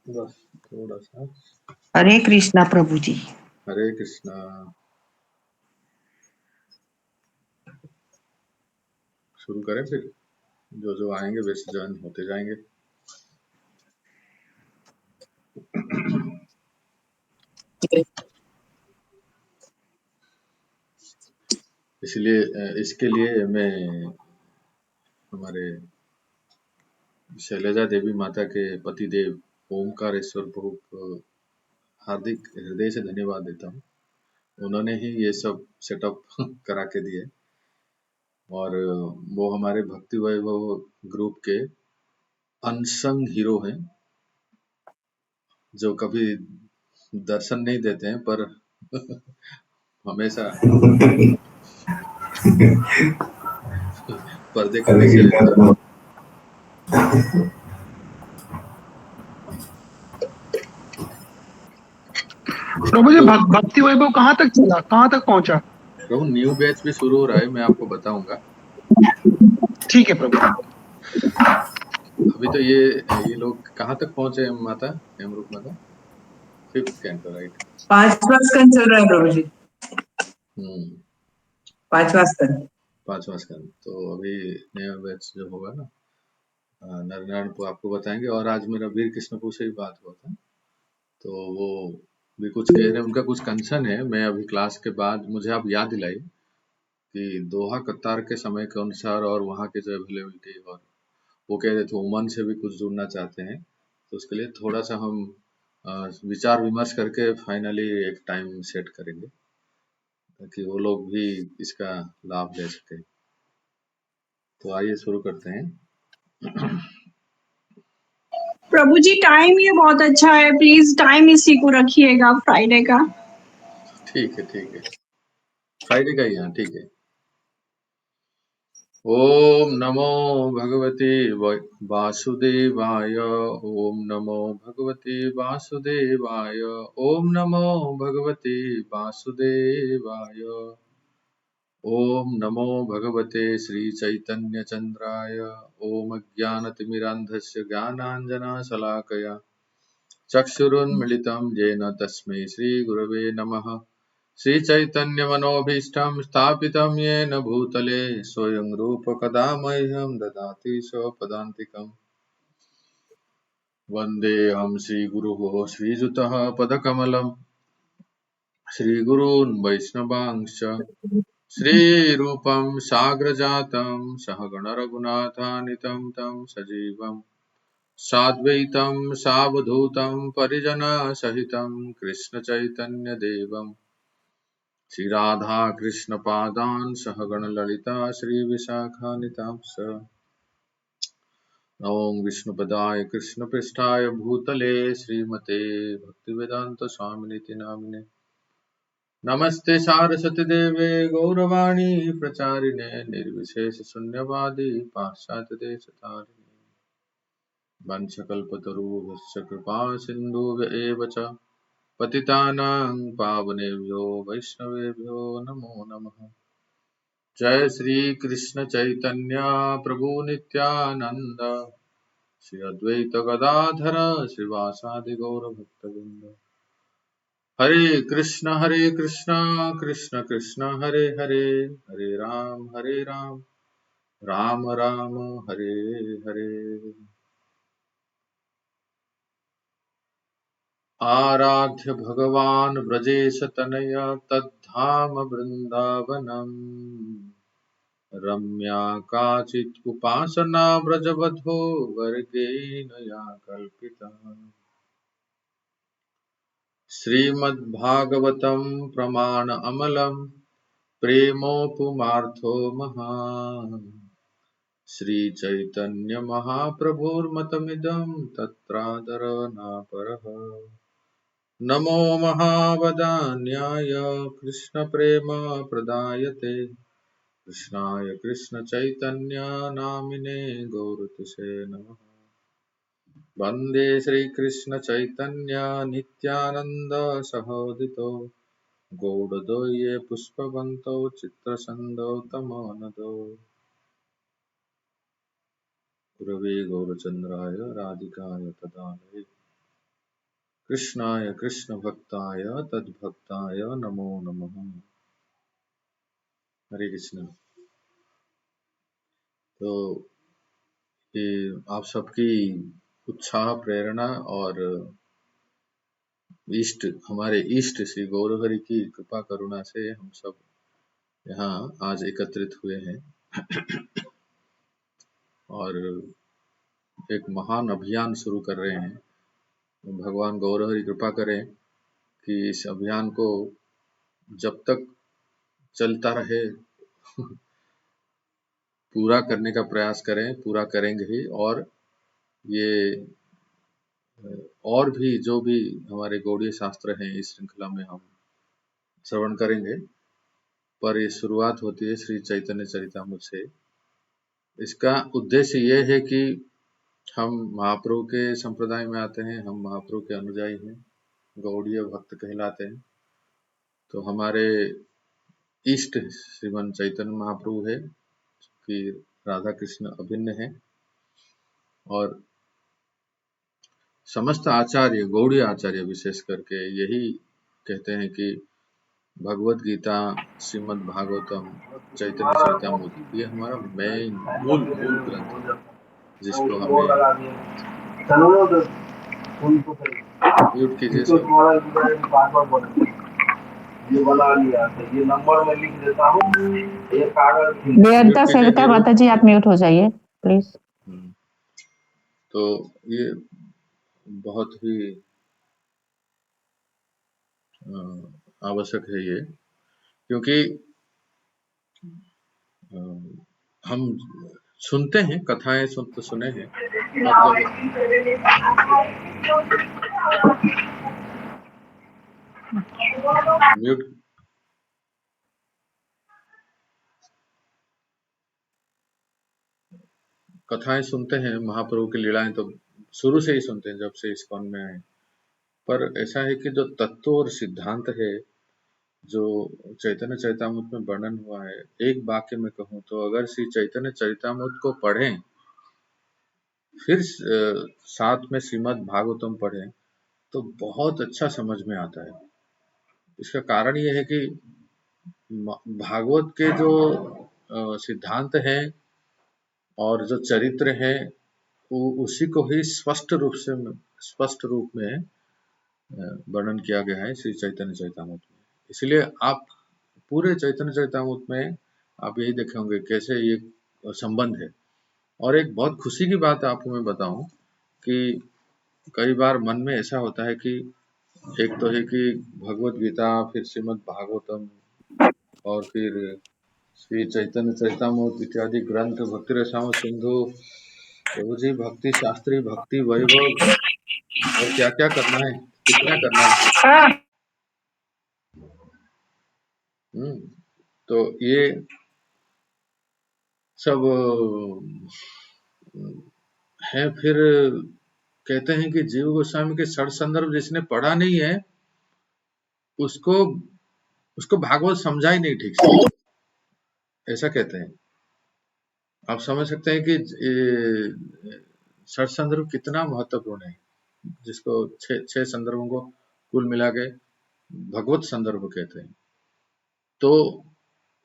बस थोड़ा सा। हरे कृष्णा प्रभु जी। हरे कृष्णा। शुरू करें फिर, जो जो आएंगे वैसे ज्वाइन होते जाएंगे। इसलिए इसके लिए मैं हमारे शैलजा देवी माता के पति देव ओमकारेश्वर प्रभु को हार्दिक हृदय से धन्यवाद देता हूँ। उन्होंने ही ये सब सेटअप करा के दिए, और वो हमारे भक्ति वैभव ग्रुप के अनसंग हीरो हैं, जो कभी दर्शन नहीं देते हैं पर हमेशा पर्दे के पीछे रहते हैं। प्रभु जी, तो भक्ति वैभव कहाँ तक चला, कहाँ तक पहुंचा? प्रभु न्यू बैच भी शुरू हो रहा है, मैं आपको बताऊंगा। ठीक है प्रभु। अभी तो ये लोग कहाँ तक पहुंचे हैं माता, हेमरूप माता? 5th canto, right? 5वां स्कंद चल रहा है प्रभु जी। 5वां स्कंद। 5वां स्कंद। तो अभी नया बैच जो होगा ना, नारायण को आपको बताएंगे। और आज मेरा वीर कृष्णपु से भी बात हुआ था, तो वो भी कुछ कह रहे हैं, उनका कुछ कंसर्न है। मैं अभी क्लास के बाद मुझे आप याद दिलाई कि दोहा कतार के समय के अनुसार और वहाँ के जो अवेलेबिलिटी, और वो कह रहे थे उमन से भी कुछ जुड़ना चाहते हैं, तो उसके लिए थोड़ा सा हम विचार विमर्श करके फाइनली एक टाइम सेट करेंगे, ताकि वो लोग भी इसका लाभ ले सके। तो आइए शुरू करते हैं। प्रभु जी, टाइम ये बहुत अच्छा है, प्लीज टाइम इसी को रखिएगा, फ्राइडे का। ठीक है, ठीक है, फ्राइडे का ही, हाँ ठीक है। ओम नमो भगवते वासुदेवाय। ओम नमो भगवते वासुदेवाय। ओम नमो भगवते वासुदेवाय। ओम नमो भगवते श्री चैतन्य चंद्राय। ओम अज्ञानतिमिरान्धस्य ज्ञानाञ्जनशलाकया चक्षुरुन्मिलितं येन तस्मै श्रीगुरवे नमः। श्रीचैतन्यमनोभीष्टं स्थापितं येन भूतले स्वयं रूप कदा मह्यं ददाति स्वपदान्तिकम्। वन्देऽहं श्रीगुरुः श्रीयुतः पदकमलं श्रीगुरून् वैष्णवांश्च श्रीरूपं साग्रजातं सहगण रघुनाथान्वितं तं सजीवं साद्वैतं सावधूतं परिजनसहितं कृष्णचैतन्यदेवम् श्री राधा कृष्ण पादान सहगण ललिता श्री विशाखान्वितांश्च। ओम विष्णुपदाय कृष्ण पृष्ठाय भूतले श्रीमते भक्तिवेदांत स्वामिनिति नामिने। नमस्ते सारस्वती देवे गौरवाणी प्रचारिणे निर्विशेष शून्यवादी पाश्चात्य देश तारिणे। वंशकल्पतरुभ्यश्च कृपा सिन्धुभ्य च पतितानां पावनेभ्यो वैष्णवेभ्यो नमो नमः। जय श्री कृष्ण चैतन्य प्रभु नित्यानंद श्री अद्वैत गदाधर श्रीवासादि गौर भक्तवृंद। हरे कृष्ण कृष्ण कृष्ण हरे हरे, हरे राम राम राम हरे हरे। आराध्य भगवान ब्रजेश तनय तद्धाम वृंदावनम्। रम्या काचित् उपासना व्रजवधो वर्गेण या कल्पिता। श्रीमद्भागवतं प्रमाण अमलं प्रेमोपमार्थो महान्। श्रीचैतन्य महाप्रभुर्मतमिदं तत्रादरनापरः। नमो महावदान्याय कृष्णप्रेम प्रदायते कृष्णाय कृष्ण चैतन्य नामिने गौरतिसे नमः। वंदे श्री कृष्ण चैतन्य नित्यानंद सहोदितो गौड़द्वये पुष्पवन्तो चित्रसन्दौ तमोनदो। गुरवे गौरचन्द्राय राधिकाय तदालये कृष्णाय कृष्ण भक्ताय तद्भक्ताय नमो नमः। हरे कृष्ण। तो ये आप सबकी उत्साह, प्रेरणा और हमारे इष्ट श्री गौरहरि की कृपा करुणा से हम सब यहाँ आज एकत्रित हुए हैं और एक महान अभियान शुरू कर रहे हैं। भगवान गौरहरि कृपा करें कि इस अभियान को जब तक चलता रहे पूरा करने का प्रयास करें, पूरा करेंगे ही। और ये और भी जो भी हमारे गौड़ीय शास्त्र हैं इस श्रृंखला में हम श्रवण करेंगे, पर ये शुरुआत होती है श्री चैतन्य चरितामृत से। इसका उद्देश्य ये है कि हम महाप्रभु के संप्रदाय में आते हैं, हम महाप्रभु के अनुयायी हैं, गौड़ीय भक्त कहलाते हैं। तो हमारे इष्ट श्रीमन चैतन्य महाप्रभु है कि राधा कृष्ण अभिन्न है, और समस्त आचार्य, गौड़ीय आचार्य विशेष करके यही कहते हैं कि भगवत गीता, श्रीमद् भागवतम, चैतन्य चरितामृत ये हमारा मूल ग्रंथ है, जिसको हमें म्यूट कीजिए सर। बेअंता सरिता माता जी, आप म्यूट हो जाइए प्लीज। तो ये बहुत ही आवश्यक है ये, क्योंकि हम सुनते हैं कथाएं, तो सुने हैं, म्यूट। कथाएं सुनते हैं, महाप्रभु की लीलाएं तो शुरू से ही सुनते हैं, जब से इस्कॉन में आए। पर ऐसा है कि जो तत्व और सिद्धांत है जो चैतन्य चरितामृत में वर्णन हुआ है, एक वाक्य में कहूँ तो अगर श्री चैतन्य चरितामृत को पढ़ें, फिर साथ में श्रीमद् भागवतम पढ़ें, तो बहुत अच्छा समझ में आता है। इसका कारण ये है कि भागवत के जो सिद्धांत हैं और जो चरित्र है, वो उसी को ही स्पष्ट रूप में वर्णन किया गया है श्री चैतन्य चरितामृत में। इसलिए आप पूरे चैतन्य चरितामृत में आप यही देखेंगे कैसे ये संबंध है। और एक बहुत खुशी की बात आपको मैं बताऊं कि कई बार मन में ऐसा होता है कि एक तो है कि भगवत गीता, फिर श्रीमद् भागवतम, और फिर श्री चैतन्य चरितामृत इत्यादि ग्रंथ, भक्ति रसामृत सिंधु, प्रभु जी भक्ति शास्त्री, भक्ति वैभव, और क्या क्या करना है, कितना करना है। तो ये सब है। फिर कहते हैं कि जीव गोस्वामी के षट संदर्भ जिसने पढ़ा नहीं है, उसको भागवत समझा ही नहीं ठीक से, ऐसा कहते हैं। आप समझ सकते हैं कि षट संदर्भ कितना महत्वपूर्ण है, जिसको छह संदर्भों को कुल मिला के भगवत संदर्भ कहते हैं। तो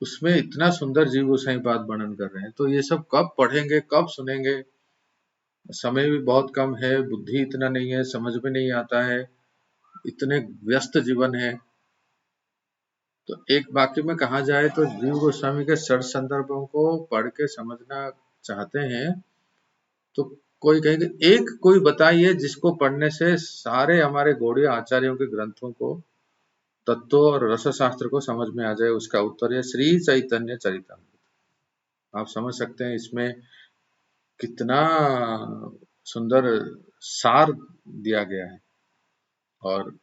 उसमें इतना सुंदर जीव गोसाई बात वर्णन कर रहे हैं, तो ये सब कब पढ़ेंगे, कब सुनेंगे? समय भी बहुत कम है, बुद्धि इतना नहीं है, समझ में नहीं आता है, इतने व्यस्त जीवन है। तो एक वाक्य में कहा जाए तो जीव गोस्वामी के षट संदर्भों को पढ़ के समझना चाहते हैं तो कोई कहेंगे एक कोई बताइए जिसको पढ़ने से सारे हमारे गौड़ीय आचार्यों के ग्रंथों को, तत्व और रसशास्त्र को समझ में आ जाए। उसका उत्तर है श्री चैतन्य चरितामृत। आप समझ सकते हैं इसमें कितना सुंदर सार दिया गया है। और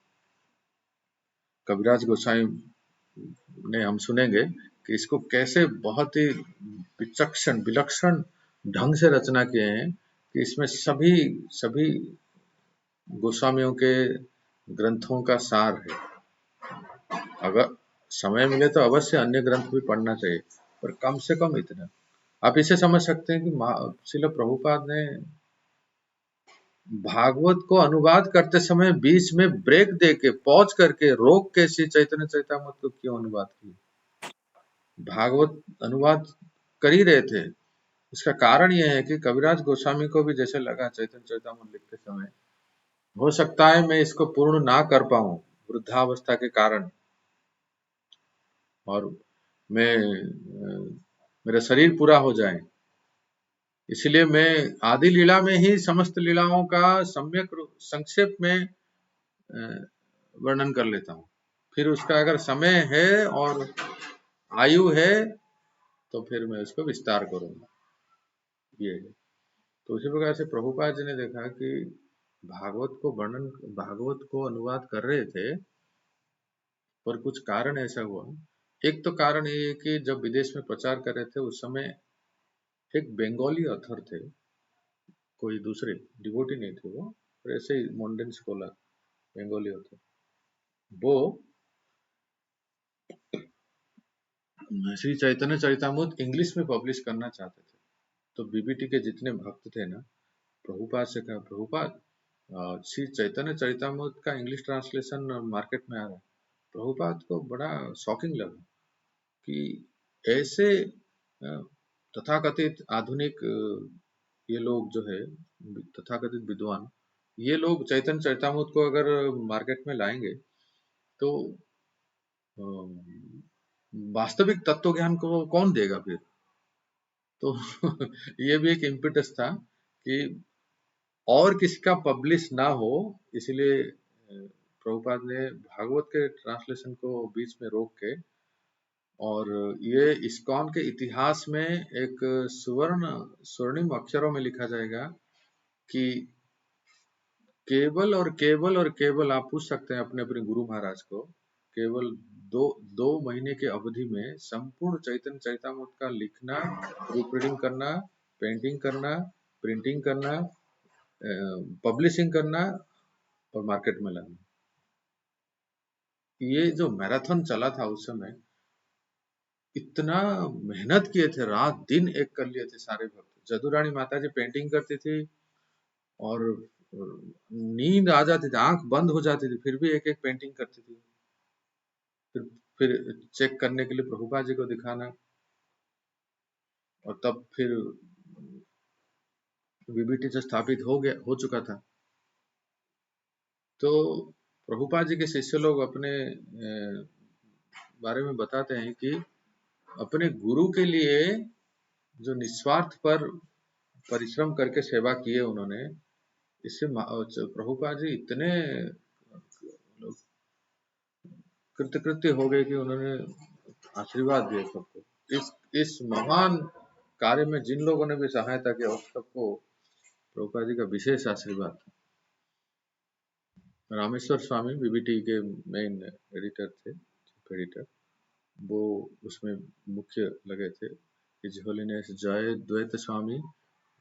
कविराज गोसाई ने हम सुनेंगे कि इसको कैसे बहुत ही विलक्षण ढंग से रचना किए हैं कि इसमें सभी गोस्वामियों के ग्रंथों का सार है। अगर समय मिले तो अवश्य अन्य ग्रंथ भी पढ़ना चाहिए, पर कम से कम इतना। आप इसे समझ सकते हैं कि श्रील प्रभुपाद ने भागवत को अनुवाद करते समय बीच में ब्रेक दे के पॉज करके रोक के श्री चैतन्य चरितामृत को क्यों अनुवाद किया? भागवत अनुवाद कर ही रहे थे। इसका कारण यह है कि कविराज गोस्वामी को भी जैसे लगा चैतन्य चरितामृत लिखते समय हो सकता है मैं इसको पूर्ण ना कर पाऊं वृद्धावस्था के कारण, और मेरा शरीर पूरा हो जाए, इसलिए मैं आदि लीला में ही समस्त लीलाओं का सम्यक संक्षेप में वर्णन कर लेता हूँ, फिर उसका अगर समय है और आयु है तो फिर मैं उसको विस्तार करूंगा। ये है। तो उसी प्रकार से प्रभुपाद जी ने देखा कि भागवत को अनुवाद कर रहे थे, पर कुछ कारण ऐसा हुआ। एक तो कारण ये कि जब विदेश में प्रचार कर रहे थे उस समय एक बंगाली ऑथर थे, कोई दूसरे डिवोटी नहीं थे वो, पर ऐसे ही मॉडर्न स्कॉलर बंगाली ऑथर, वो श्री चैतन्य चरितामृत इंग्लिश में पब्लिश करना चाहते थे। तो बीबीटी के जितने भक्त थे ना, प्रभुपाद से कहा, प्रभुपाद श्री चैतन्य चरितामृत का इंग्लिश ट्रांसलेशन मार्केट में आ रहा है। प्रभुपाद को बड़ा शॉकिंग लगा कि ऐसे तथाकथित आधुनिक ये लोग जो है तथाकथित विद्वान, ये लोग चैतन्य चरितामृत को अगर मार्केट में लाएंगे तो वास्तविक तत्व ज्ञान को कौन देगा फिर? तो ये भी एक इम्पिटस था कि और किसी का पब्लिश ना हो, इसलिए प्रभुपाद ने भागवत के ट्रांसलेशन को बीच में रोक के, और ये इस्कॉन के इतिहास में एक स्वर्णिम अक्षरों में लिखा जाएगा कि केवल और केवल और केवल, आप पूछ सकते हैं अपने अपने गुरु महाराज को, केवल दो महीने के अवधि में संपूर्ण चैतन्य चरितामृत का लिखना, प्रूफ रीडिंग करना, पेंटिंग करना, प्रिंटिंग करना, पब्लिशिंग करना और मार्केट में लाना। ये जो मैराथन चला था उस समय, इतना मेहनत किए थे, रात दिन एक कर लिए थे सारे भक्त। जदुरानी माता जी पेंटिंग करती थी और नींद आ जाती थी, आंख बंद हो जाती थी, फिर भी एक एक पेंटिंग करती थी। फिर चेक करने के लिए प्रभुपाद जी को दिखाना, और तब फिर बीबीटी से स्थापित हो चुका था। तो प्रभुपाद जी के शिष्य लोग अपने बारे में बताते हैं कि अपने गुरु के लिए जो निस्वार्थ पर परिश्रम करके सेवा किए उन्होंने, इससे प्रभुपाद जी इतने कृतकृत्य हो गए कि उन्होंने आशीर्वाद दिए सबको। इस महान कार्य में जिन लोगों ने भी सहायता किया उस सबको प्रभुपाद जी का विशेष आशीर्वाद था। रामेश्वर स्वामी बीबीटी के मेन एडिटर थे, एडिटर, वो उसमें मुख्य लगे थे। हिज होलीनेस जय द्वैत स्वामी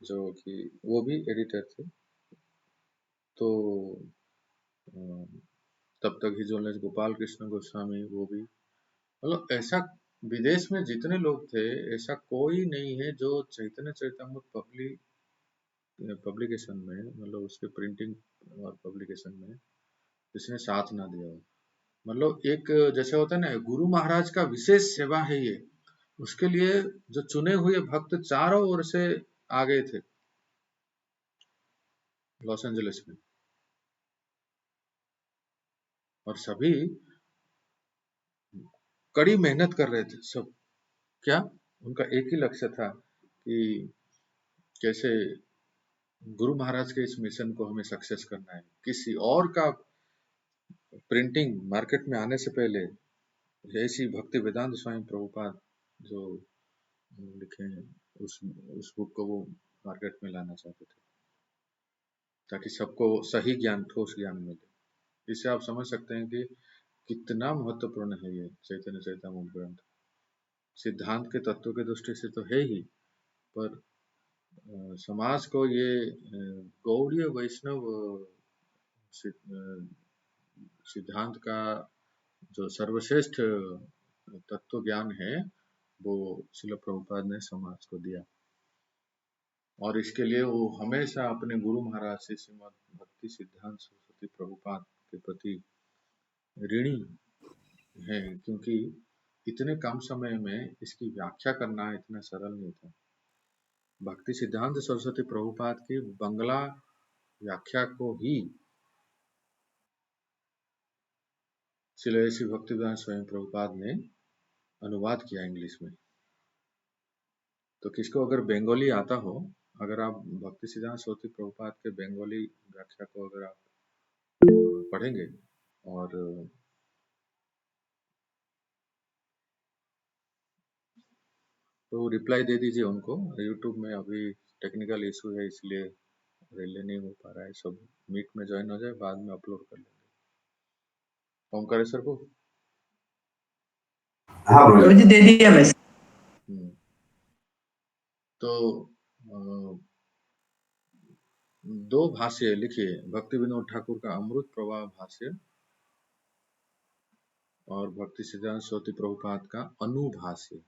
जो कि वो भी एडिटर थे। तो तब तक हिज होलीनेस गोपाल कृष्ण गोस्वामी, वो भी, मतलब ऐसा विदेश में जितने लोग थे ऐसा कोई नहीं है जो चैतन्य चरितामृत पब्लिकेशन में, मतलब उसके प्रिंटिंग और पब्लिकेशन में जिसने साथ ना दिया हो। मतलब एक जैसे होता है ना, गुरु महाराज का विशेष सेवा है ये, उसके लिए जो चुने हुए भक्त चारों ओर से आ गए थे लॉस एंजलिस में, और सभी कड़ी मेहनत कर रहे थे सब। क्या उनका एक ही लक्ष्य था कि कैसे गुरु महाराज के इस मिशन को हमें सक्सेस करना है। किसी और का प्रिंटिंग मार्केट में आने से पहले ऐसी भक्ति वेदांत स्वामी प्रभुपाद जो लिखे हैं उस बुक को वो मार्केट में लाना चाहते थे, ताकि सबको सही ज्ञान, ठोस ज्ञान मिले। इससे आप समझ सकते हैं कि कितना महत्वपूर्ण है ये चैतन्य चरितामृत ग्रंथ। सिद्धांत के तत्व के दृष्टि से तो है ही, पर समाज को ये गौड़ीय वैष्णव सिद्धांत का जो सर्वश्रेष्ठ तत्व ज्ञान है वो श्रील प्रभुपाद ने समाज को दिया। और इसके लिए वो हमेशा अपने गुरु महाराज से श्रीमद भक्ति सिद्धांत सरस्वती प्रभुपाद के प्रति ऋणी है, क्योंकि इतने कम समय में इसकी व्याख्या करना इतना सरल नहीं था। भक्ति सिद्धांत सरस्वती प्रभुपाद की बंगला व्याख्या को ही श्री भक्तिवेदांत स्वयं प्रभुपाद ने अनुवाद किया इंग्लिश में। तो किसको अगर बंगाली आता हो, अगर आप भक्ति सिद्धांत सरस्वती प्रभुपाद के बंगाली व्याख्या को अगर आप पढ़ेंगे और तो रिप्लाई दे दीजिए उनको। यूट्यूब में अभी टेक्निकल इशू है, इसलिए रिले नहीं हो पा रहा है। सब मीट में ज्वाइन हो जाए, बाद में अपलोड कर लेंगे। ओमकारेश्वर को हाँ प्रभु जी दे दिया मैसेज। तो दो भाष्य लिखिए, भक्ति विनोद ठाकुर का अमृत प्रवाह भाष्य और भक्ति सिद्धांत सरस्वती प्रभुपाद का अनुभाष्य।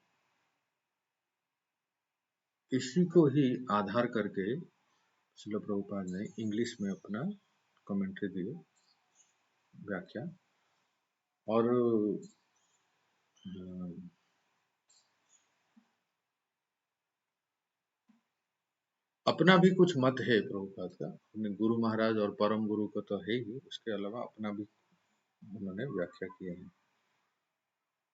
इसी को ही आधार करके श्रील प्रभुपाद ने इंग्लिश में अपना कमेंट्री दिए, व्याख्या। और अपना भी कुछ मत है प्रभुपाद का, अपने गुरु महाराज और परम गुरु को तो है ही, उसके अलावा अपना भी उन्होंने व्याख्या किया है।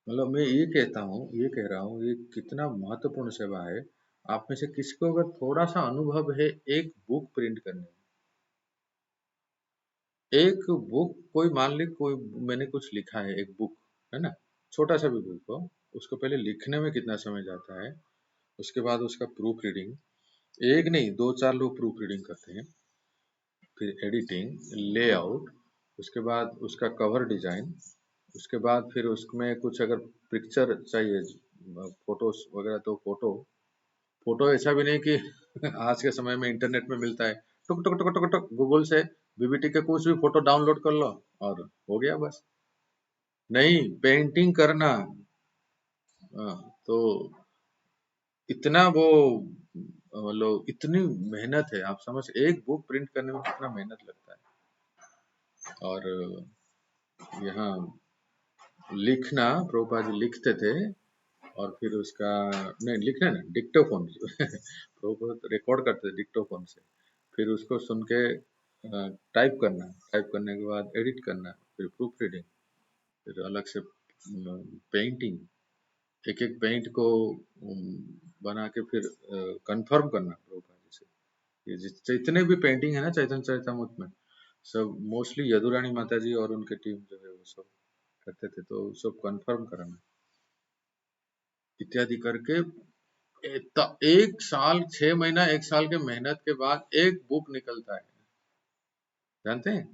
मतलब मैं ये कह रहा हूँ, ये कितना महत्वपूर्ण सेवा है। आप में से किसको अगर थोड़ा सा अनुभव है एक बुक प्रिंट करने में, एक बुक, कोई मान ली कोई मैंने कुछ लिखा है, एक बुक है ना, छोटा सा भी बुक हो, उसको पहले लिखने में कितना समय जाता है, उसके बाद उसका प्रूफ रीडिंग, एक नहीं 2-4 लोग प्रूफ रीडिंग करते हैं, फिर एडिटिंग, लेआउट, उसके बाद उसका कवर डिजाइन, उसके बाद फिर उसमें कुछ अगर पिक्चर चाहिए, फोटोज वगैरह, तो फोटो ऐसा भी नहीं कि आज के समय में इंटरनेट में मिलता है, टुक टुक टुक टुक टुक गूगल से बीबीटी के कुछ भी फोटो डाउनलोड कर लो और हो गया बस। नहीं, पेंटिंग करना, तो इतना वो मतलब इतनी मेहनत है, आप समझ, एक बुक प्रिंट करने में कितना मेहनत लगता है। और यहाँ लिखना, प्रभुपाद जी लिखते थे और फिर उसका नहीं लिखना ना, डिक्टोफोन प्रभुपाद रिकॉर्ड करते थे डिक्टोफोन से, फिर उसको सुन के टाइप करना, टाइप करने के बाद एडिट करना, फिर प्रूफ रीडिंग, फिर अलग से पेंटिंग, एक एक पेंट को बना के फिर कंफर्म करना प्रभुपाद जी से। ये जितने भी पेंटिंग है ना चैतन्य चरितमृत में, सब मोस्टली यदुरानी माता जी और उनके टीम जो है वो सब करते थे, तो सब कंफर्म कराना इत्यादि करके 1 साल 6 महीना 1 साल के मेहनत के बाद एक बुक निकलता है। जानते हैं,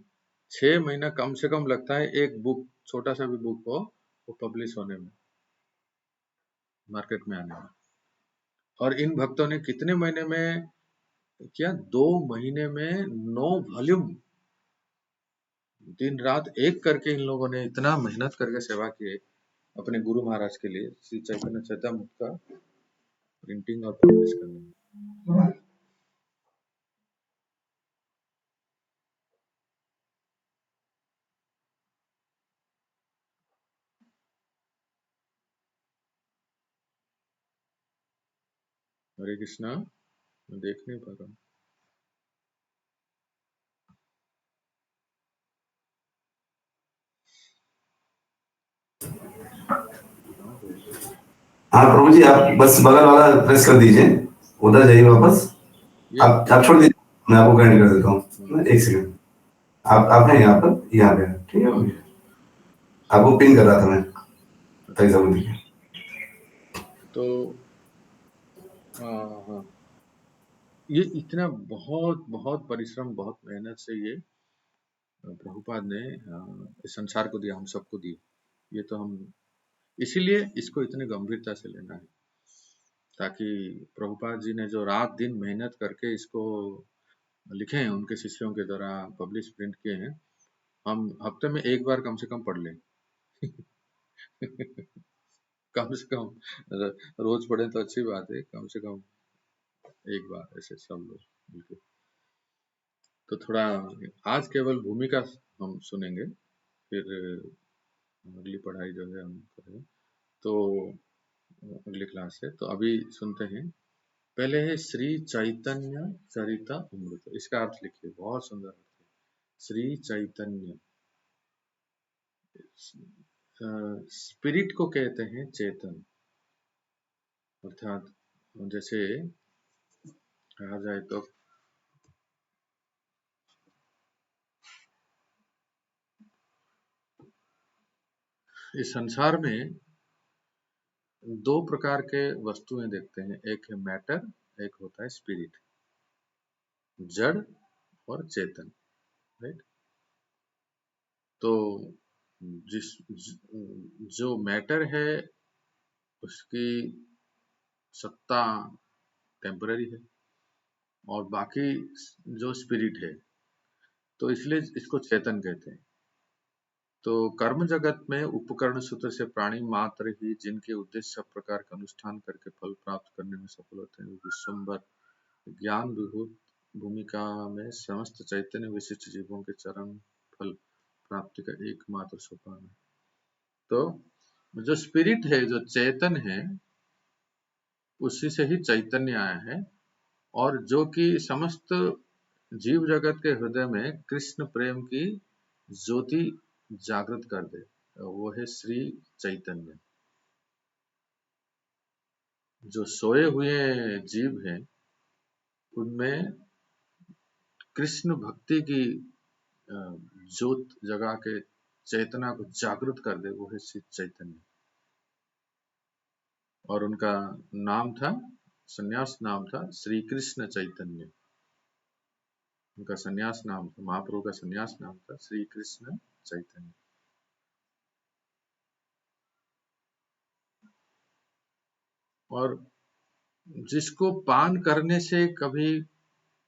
6 महीना कम से कम लगता है एक बुक, छोटा सा भी बुक हो, वो पब्लिश होने में, मार्केट में आने में। और इन भक्तों ने कितने महीने में किया? 2 महीने में 9 वॉल्यूम, दिन रात एक करके इन लोगों ने इतना मेहनत करके सेवा की अपने गुरु महाराज के लिए, श्री चैतन्य चरितमृत का प्रिंटिंग और पब्लिश करने में। हरे कृष्णा, मैं देख नहीं पा रहा हूँ। हाँ प्रभु जी, आप बस बगल वाला प्रेस कर दीजिए, उधर जाइए वापस। आप छोड़ दीजिए, मैं आपको गाइड कर देता हूँ। 1 सेकंड, आप हैं यहाँ पर, यहाँ पे, ठीक है? आपको पिन कर रहा था मैं, ताकि सब दिखे। तो हाँ, ये इतना बहुत बहुत परिश्रम, बहुत मेहनत से ये प्रभुपाद ने इस संसार को दिया, हम सबको दिया। ये तो हम इसीलिए इसको इतने गंभीरता से लेना है, ताकि प्रभुपाद जी ने जो रात दिन मेहनत करके इसको लिखे हैं, उनके शिष्यों के द्वारा पब्लिश प्रिंट किए हैं, हम हफ्ते में एक बार कम से कम पढ़ लें। कम से कम रोज पढ़े तो अच्छी बात है, कम से कम एक बार ऐसे सब लोग बिल्कुल। तो थोड़ा आज केवल भूमिका हम सुनेंगे, फिर अगली पढ़ाई जो है हम करेंगे तो अगली क्लास से। तो अभी सुनते हैं, पहले है श्री चैतन्य चरिता अमृत। इसका अर्थ लिखिए, बहुत सुंदर अर्थ है। श्री चैतन्य, स्पिरिट को कहते हैं चेतन, अर्थात जैसे कहा जाए तो इस संसार में दो प्रकार के वस्तुएं देखते हैं, एक है मैटर, एक होता है स्पिरिट, जड़ और चेतन, राइट। तो जो मैटर है उसकी सत्ता टेम्पररी है, और बाकी जो स्पिरिट है तो इसलिए इसको चेतन कहते हैं। तो कर्म जगत में उपकरण सूत्र से प्राणी मात्र ही जिनके उद्देश्य सब प्रकार का अनुष्ठान करके फल प्राप्त करने में सफल होते हैं, विश्वम्भर ज्ञान विभूत भूमिका में समस्त चैतन्य विशिष्ट जीवों के चरण फल प्राप्ति का एकमात्र सोपान है। तो जो स्पिरिट है, जो चेतन है, उसी से ही चैतन्य आया है, और जो कि समस्त जीव जगत के हृदय में कृष्ण प्रेम की ज्योति जागृत कर दे, वो है श्री चैतन्य। जो सोए हुए जीव हैं उनमें कृष्ण भक्ति की ज्योत जगा के चेतना को जागृत कर दे, वो है श्री चैतन्य। और उनका नाम था, संन्यास नाम था श्री कृष्ण चैतन्य। उनका संन्यास नाम था, महाप्रभु का संन्यास नाम था श्री कृष्ण चैतन्य। और जिसको पान करने से कभी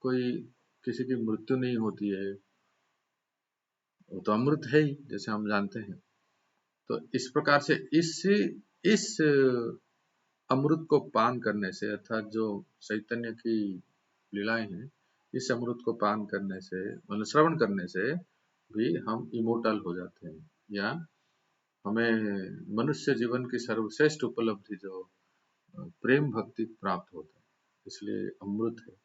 कोई किसी की मृत्यु नहीं होती है, वो तो अमृत है ही, जैसे हम जानते हैं। तो इस प्रकार से इस अमृत को पान करने से, अर्थात जो चैतन्य की लीलाएं हैं, इस अमृत को पान करने से, मतलब श्रवण करने से भी हम इमोर्टल हो जाते हैं, या हमें मनुष्य जीवन की सर्वश्रेष्ठ उपलब्धि जो प्रेम भक्ति प्राप्त होता है, इसलिए अमृत है।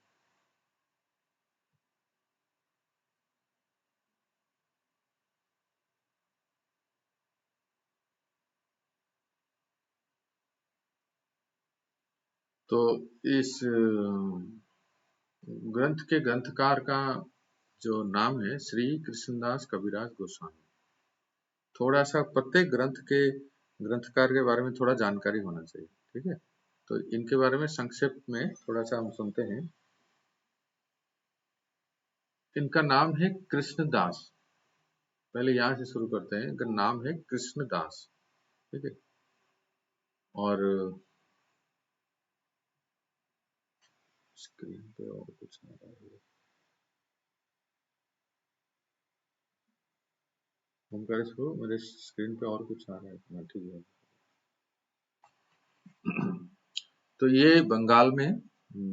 तो इस ग्रंथ के ग्रंथकार का जो नाम है श्री कृष्णदास कविराज गोस्वामी। थोड़ा सा प्रत्येक ग्रंथ के ग्रंथकार के बारे में थोड़ा जानकारी होना चाहिए, ठीक है। तो इनके बारे में संक्षेप में थोड़ा सा हम सुनते हैं। इनका नाम है कृष्णदास। पहले यहाँ से शुरू करते हैं। इनका नाम है कृष्णदास, ठीक है। और स्क्रीन पे और कुछ आ रहा है, हम कर इसको, मेरे स्क्रीन पे और कुछ आ रहा है, ठीक है। तो ये बंगाल में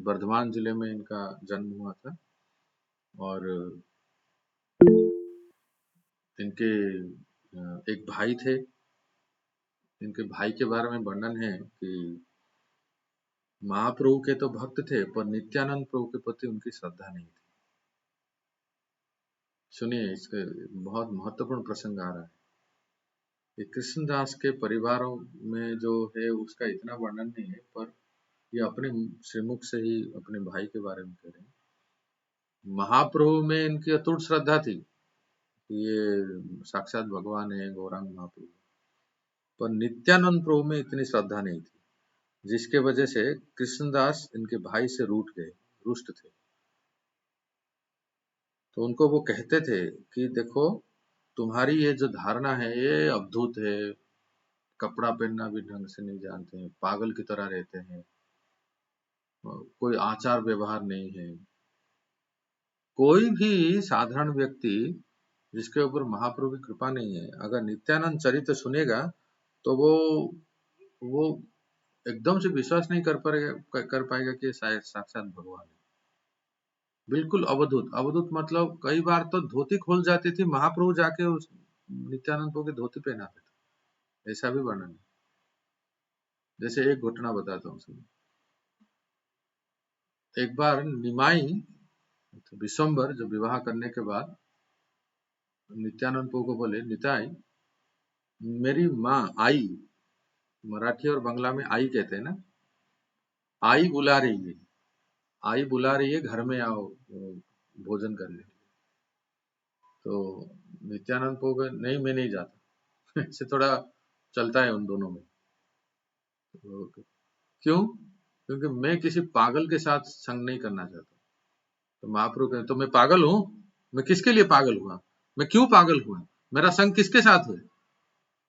बर्धमान जिले में इनका जन्म हुआ था, और इनके एक भाई थे। इनके भाई के बारे में वर्णन है कि महाप्रभु के तो भक्त थे, पर नित्यानंद प्रभु के प्रति उनकी श्रद्धा नहीं थी। सुनिए, इसके बहुत महत्वपूर्ण प्रसंग आ रहा है। ये कृष्णदास के परिवारों में जो है उसका इतना वर्णन नहीं है, पर ये अपने श्रीमुख से ही अपने भाई के बारे में कह रहे हैं। महाप्रभु में इनकी अटूट श्रद्धा थी, ये साक्षात भगवान है, गौरांग महाप्रभु। पर नित्यानंद प्रभु में इतनी श्रद्धा नहीं थी, जिसके वजह से कृष्णदास इनके भाई से रूठ गए, रुष्ट थे। तो उनको वो कहते थे कि देखो, तुम्हारी ये जो धारणा है ये अद्भुत है, कपड़ा पहनना भी ढंग से नहीं जानते हैं, पागल की तरह रहते हैं, कोई आचार व्यवहार नहीं है। कोई भी साधारण व्यक्ति जिसके ऊपर महाप्रभु की कृपा नहीं है, अगर नित्यानंद चरित्र सुनेगा तो वो एकदम से विश्वास नहीं कर पाएगा कि ये शायद साक्षात भगवान है। बिल्कुल अवधूत। अवधूत मतलब कई बार तो धोती खोल जाती थी, महाप्रभु जाके उस नित्यानंद प्रभु की धोती पहनाते थे, ऐसा भी वर्णन है। जैसे एक घटना बताता हूँ सुनिए। एक बार निमाई विश्वम्बर जब विवाह करने के बाद नित्यानंद प्रभु को बोले, निताई मेरी माँ आई, मराठी और बांग्ला में आई कहते हैं ना, आई बुला रही है, आई बुला रही है, घर में आओ भोजन करने। तो नित्यानंद प्रभु कहे, नहीं मैं नहीं जाता। इससे थोड़ा चलता है उन दोनों में। तो क्यों? क्योंकि मैं किसी पागल के साथ संग नहीं करना चाहता। तो महाप्रभु कहे, तो मैं पागल हूं? मैं किसके लिए पागल हुआ? मैं क्यों पागल हुआ? मेरा संग किसके साथ है?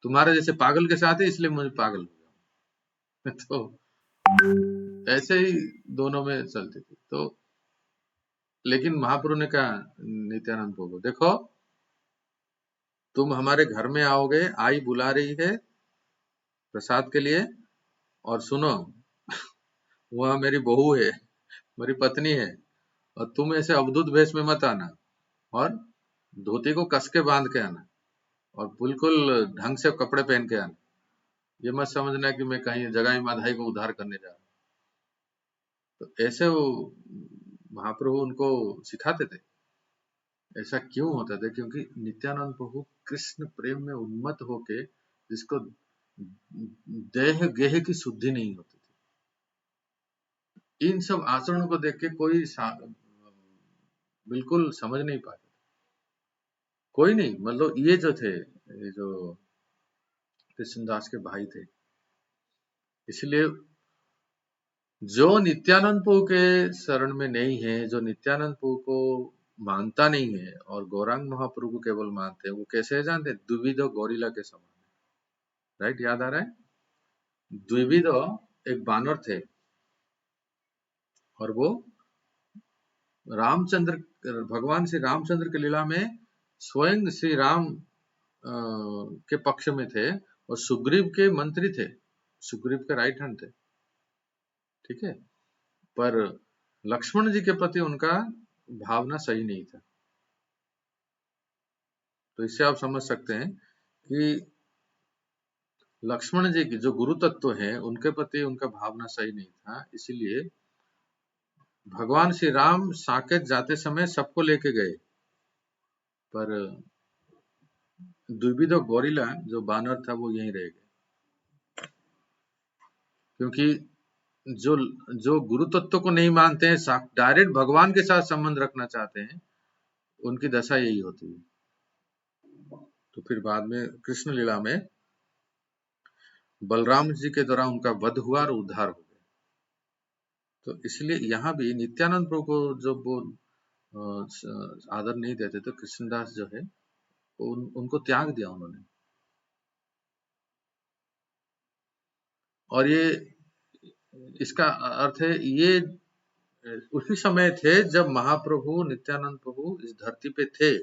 तुम्हारे जैसे पागल के साथ है, इसलिए मुझे पागल हो गया। तो ऐसे ही दोनों में चलती थी। तो लेकिन महाप्रभु ने कहा नित्यानंद प्रभु को, देखो तुम हमारे घर में आओगे, आई बुला रही है प्रसाद के लिए, और सुनो वह मेरी बहू है, मेरी पत्नी है, और तुम ऐसे अवधूत वेश में मत आना, और धोती को कस के बांध के आना, और बिल्कुल ढंग से कपड़े पहन के आना। ये मत समझना कि मैं कहीं जगाई माधाई को उद्धार करने जा रहा हूं। तो ऐसे वो महाप्रभु उनको सिखाते थे। ऐसा क्यों होता था? क्योंकि नित्यानंद प्रभु कृष्ण प्रेम में उन्मत्त होके, जिसको देह गेह की शुद्धि नहीं होती थी, इन सब आचरणों को देख के कोई बिल्कुल समझ नहीं पाता, कोई नहीं। मतलब ये जो थे, ये जो कृष्णदास के भाई थे, इसलिए जो नित्यानंद प्रभु के शरण में नहीं है, जो नित्यानंद प्रभु को मानता नहीं है और गौरांग महाप्रभु को केवल मानते हैं, वो कैसे है जानते हैं? द्विविधो गोरिल्ला के समान है। राइट, याद आ रहा है? द्विविधो एक बानर थे, और वो रामचंद्र, भगवान श्री रामचंद्र की लीला में स्वयं श्री राम के पक्ष में थे, और सुग्रीव के मंत्री थे, सुग्रीव के राइट हैंड थे, ठीक है। पर लक्ष्मण जी के प्रति उनका भावना सही नहीं था। तो इससे आप समझ सकते हैं कि लक्ष्मण जी की जो गुरु तत्व है, उनके प्रति उनका भावना सही नहीं था। इसीलिए भगवान श्री राम साकेत जाते समय सबको लेके गए, पर द्विविधो गोरिल्ला जो बानर था वो यहीं रह गए। क्योंकि जो गुरु तत्व को नहीं मानते हैं, डायरेक्ट भगवान के साथ संबंध रखना चाहते हैं, उनकी दशा यही होती है। तो फिर बाद में कृष्ण लीला में बलराम जी के द्वारा उनका वध हुआ और उद्धार हो गया। तो इसलिए यहाँ भी नित्यानंद प्रभु को जब वो आदर नहीं देते, तो कृष्णदास जो है उनको त्याग दिया उन्होंने। और ये इसका अर्थ है, ये उसी समय थे जब महाप्रभु नित्यानंद प्रभु इस धरती पे थे,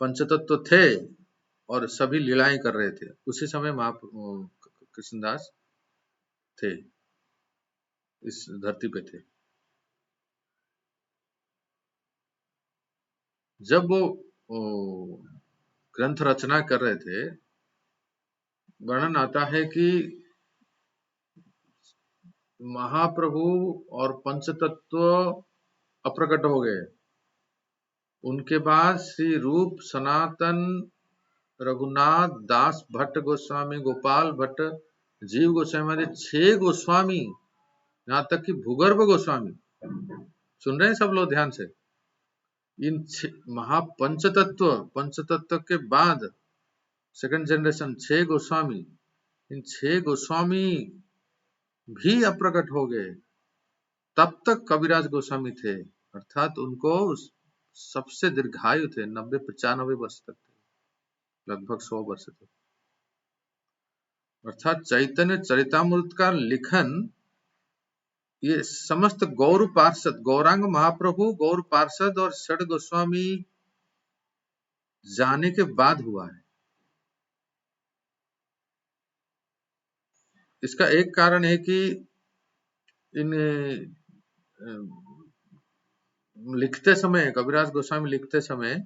पंचतत्व थे और सभी लीलाएं कर रहे थे। उसी समय कृष्णदास थे, इस धरती पे थे। जब वो ग्रंथ रचना कर रहे थे, वर्णन आता है कि महाप्रभु और पंचतत्व अप्रकट हो गए। उनके बाद श्री रूप, सनातन, रघुनाथ दास भट्ट गोस्वामी, गोपाल भट्ट, जीव गोस्वामी आदि 6 गोस्वामी, यहाँ तक कि भूगर्भ गोस्वामी, सुन रहे हैं सब लोग ध्यान से, इन पंचतत्व के बाद सेकंड जनरेशन 6 गोस्वामी, इन 6 गोस्वामी भी अप्रकट हो गए। तब तक कविराज गोस्वामी थे, अर्थात उनको सबसे दीर्घायु थे, 90-95 वर्ष तक थे, लगभग 100 वर्ष तक। अर्थात चैतन्य चरितामृत का लिखन ये समस्त गौर पार्षद, गौरांग महाप्रभु, गौर पार्षद और षड गोस्वामी जाने के बाद हुआ है। इसका एक कारण है कि इन लिखते समय, कबीरदास गोस्वामी लिखते समय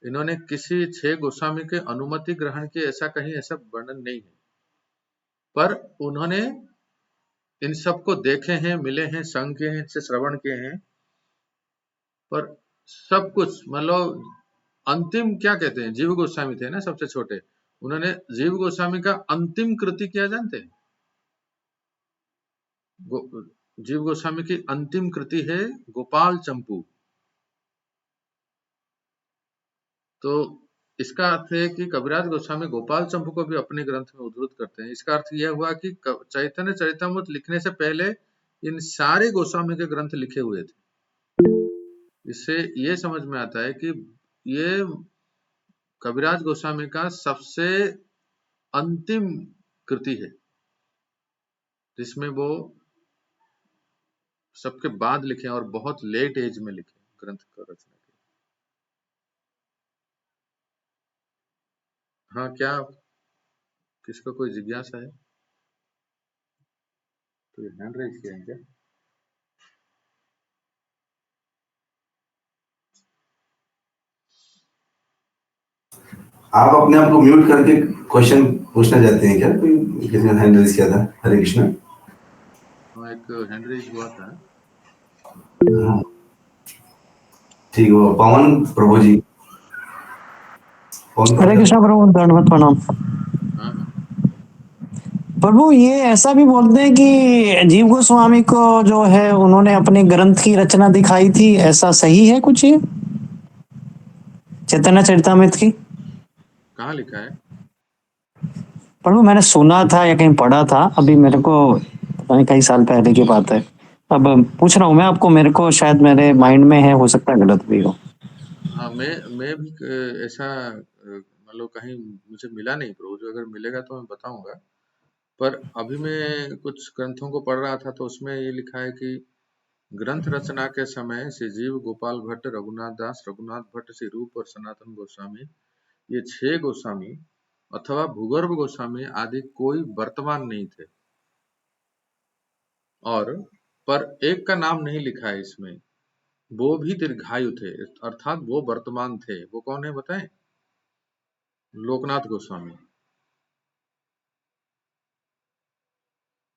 इन्होंने किसी 6 गोस्वामी के अनुमति ग्रहण की ऐसा कहीं ऐसा वर्णन नहीं है, पर उन्होंने इन सबको देखे हैं, मिले हैं, संग किए हैं, इनसे श्रवण किए हैं, पर सब कुछ मतलब अंतिम क्या कहते हैं, जीव गोस्वामी थे ना सबसे छोटे, उन्होंने जीव गोस्वामी का अंतिम कृति क्या जानते हैं? जीव गोस्वामी की अंतिम कृति है गोपाल चंपू। तो इसका अर्थ है कि कबीरदास गोस्वामी गोपाल चंपू को भी अपने ग्रंथ में उद्धृत करते हैं। इसका अर्थ यह हुआ कि चैतन्य चरितमृत लिखने से पहले इन सारे गोस्वामी के ग्रंथ लिखे हुए थे। इससे ये समझ में आता है कि ये कबीरदास गोस्वामी का सबसे अंतिम कृति है, जिसमें वो सबके बाद लिखे और बहुत लेट एज में लिखे ग्रंथ का रचना की। हाँ, क्या किसको कोई जिज्ञासा है? तो हैंड रेज किया है क्या? आप अपने आप को म्यूट करके क्वेश्चन पूछना चाहते हैं क्या? कोई किसी ने हैंड रेज किया था? हरे कृष्ण। हाँ, एक हैंड रेज हुआ था। हाँ, ठीक है। पवन प्रभु जी। हरे कृष्ण प्रभु, दंडवत प्रणाम। हाँ, प्रभु ये ऐसा भी बोलते हैं कि जीव गोस्वामी को जो है उन्होंने अपने ग्रंथ की रचना दिखाई थी, ऐसा सही है कुछ ये चैतन्य चरितमृत की? कहाँ लिखा है? प्रभु मैंने सुना था या कहीं पढ़ा था, अभी मेरे को पता नहीं कई साल पहले की बात है। अब पूछ रहा हूँ मैं आपको, मेरे को शायद मेरे माइंड में है, हो सकता है गलत भी हो। हाँ, मैं भी ऐसा मतलब कहीं मुझे मिला नहीं प्रभु, जो अगर मिलेगा तो मैं बताऊंगा। पर अभी मैं कुछ ग्रंथों को पढ़ रहा था तो उसमें ये लिखा है कि ग्रंथ रचना के समय श्री जीव गोपाल भट्ट, रघुनाथ दास, रघुनाथ भट्ट, श्री रूप और सनातन गोस्वामी, ये 6 गोस्वामी अथवा भूगर्भ गोस्वामी आदि कोई वर्तमान नहीं थे, और पर एक का नाम नहीं लिखा है इसमें, वो भी दीर्घायु थे, अर्थात वो वर्तमान थे। वो कौन है बताएं? लोकनाथ गोस्वामी।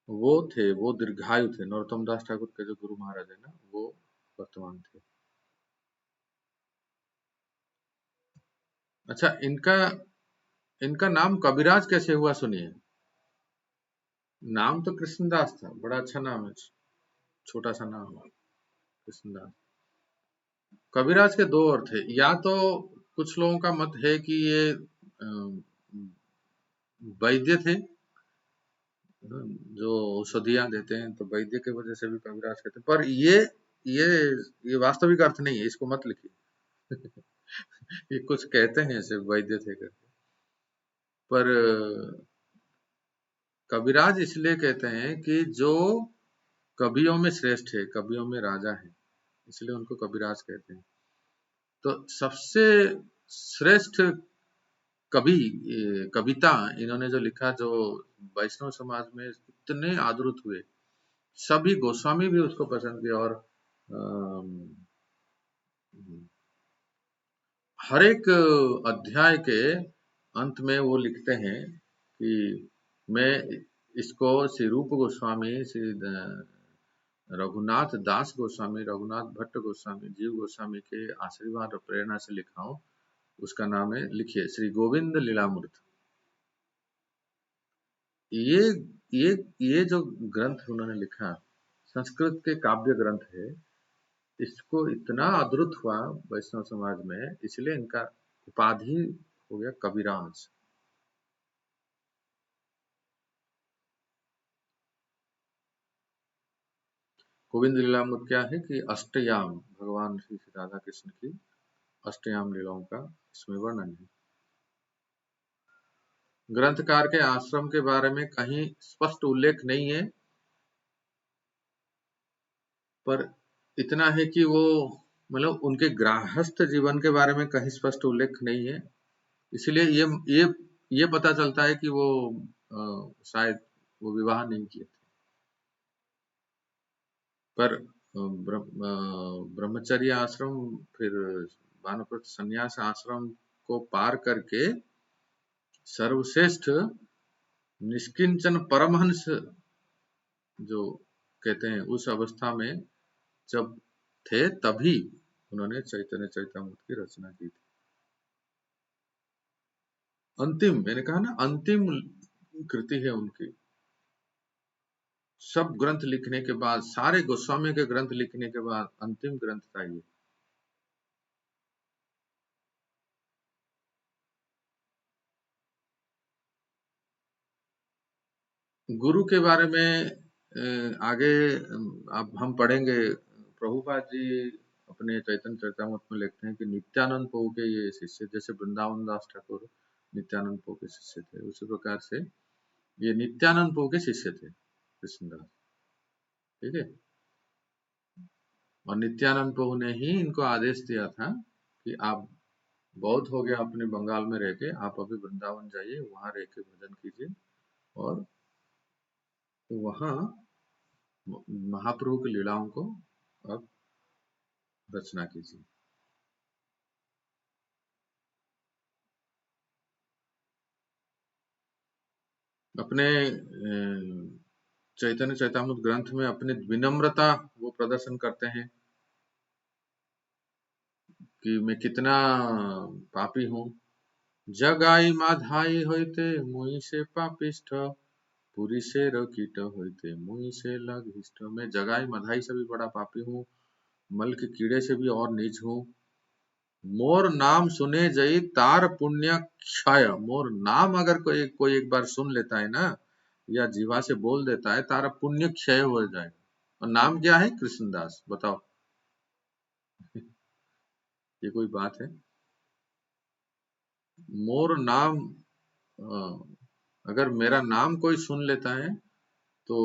वो थे, वो दीर्घायु थे। नरोत्तम दास ठाकुर के जो गुरु महाराज है ना, वो वर्तमान थे। अच्छा, इनका नाम कबीराज कैसे हुआ सुनिए। नाम तो कृष्णदास था, बड़ा अच्छा नाम है, छोटा सा नाम है कृष्णदास। कबीराज के 2 अर्थ है, या तो कुछ लोगों का मत है कि ये वैद्य थे, जो औषधियां देते हैं, तो वैद्य के वजह से भी कबीराज कहते हैं, पर ये वास्तविक अर्थ नहीं है, इसको मत लिखिए। ये कुछ कहते हैं ऐसे वैद्य थे करके, पर कबीराज इसलिए कहते हैं कि जो कवियों में श्रेष्ठ है, कवियों में राजा है, इसलिए उनको कबीराज कहते हैं। तो सबसे श्रेष्ठ कवि, कविता इन्होंने जो लिखा, जो वैष्णव समाज में इतने आदृत हुए, सभी गोस्वामी भी उसको पसंद किया, और हर एक अध्याय के अंत में वो लिखते हैं कि मैं इसको श्री रूप गोस्वामी, श्री रघुनाथ दास गोस्वामी, रघुनाथ भट्ट गोस्वामी, जीव गोस्वामी के आशीर्वाद और प्रेरणा से लिखा हूं। उसका नाम है, लिखिए, श्री गोविंद लीलामृत। ये जो ग्रंथ उन्होंने लिखा, संस्कृत के काव्य ग्रंथ है, इसको इतना अद्भुत हुआ वैष्णव समाज में, इसलिए इनका उपाधि हो गया कबीराज। गोविंद लीलामृत क्या है कि अष्टयाम, भगवान श्री राधा कृष्ण की अष्टयाम लीलाओं का इसमें वर्णन है। ग्रंथकार के आश्रम के बारे में कहीं स्पष्ट उल्लेख नहीं है, पर इतना है कि वो मतलब उनके गृहस्थ जीवन के बारे में कहीं स्पष्ट उल्लेख नहीं है, इसलिए ये पता चलता है कि वो शायद वो विवाह नहीं किए थे। पर ब्रह्मचर्य आश्रम फिर वानप्रस्थ संन्यास आश्रम को पार करके सर्वश्रेष्ठ निष्किंचन परमहंस जो कहते हैं उस अवस्था में जब थे तभी उन्होंने चैतन्य चरितामृत की रचना की थी। अंतिम, मैंने कहा ना, अंतिम कृति है उनकी। सब ग्रंथ लिखने के बाद, सारे गोस्वामी के ग्रंथ लिखने के बाद अंतिम ग्रंथ था ये। गुरु के बारे में आगे अब हम पढ़ेंगे। प्रभुपाद जी अपने चैतन्य चरितामृत में लिखते हैं कि नित्यानंद प्रभु के ये शिष्य, जैसे वृंदावन दास ठाकुर नित्यानंद प्रभु के शिष्य थे, उसी प्रकार से ये नित्यानंद प्रभु के शिष्य थे कृष्णदास। ठीक है। और नित्यानंद प्रभु ने ही इनको आदेश दिया था कि आप बहुत हो गया अपने बंगाल में रह के, आप अभी वृंदावन जाइए, वहां रह के भजन कीजिए और वहां महाप्रभु की लीलाओं को अब रचना कीजिए। अपने चैतन्य चैतामृत ग्रंथ में अपनी विनम्रता वो प्रदर्शन करते हैं कि मैं कितना पापी हूँ। जगाई माधाई होते मुई से पापिष्ठ, पुरी से रकीट होते मुई से लघिष्ठ। मैं जगाई मधाई से भी बड़ा पापी हूँ, मल के कीड़े से भी और नीच हूँ। मोर नाम सुने जई तार पुण्य क्षय। मोर नाम अगर कोई एक बार सुन लेता है ना, या जीवा से बोल देता है, तारा पुण्य क्षय हो जाएगा। और नाम क्या है? कृष्णदास। बताओ ये कोई बात है? मोर नाम, अगर मेरा नाम कोई सुन लेता है तो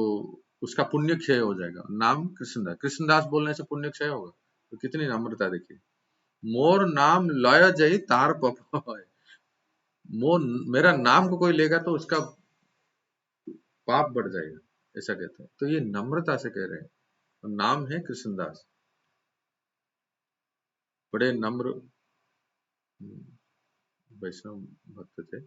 उसका पुण्य क्षय हो जाएगा। नाम कृष्णदास, कृष्णदास बोलने से पुण्य क्षय होगा, तो कितनी नम्रता देखिए। मोर नाम लय जई तार पपाय। मोर, मेरा नाम को कोई लेगा तो उसका पाप बढ़ जाएगा, ऐसा कहते हैं। तो ये नम्रता से कह रहे हैं। और नाम है कृष्णदास, बड़े नम्र वैष्णव भक्त थे।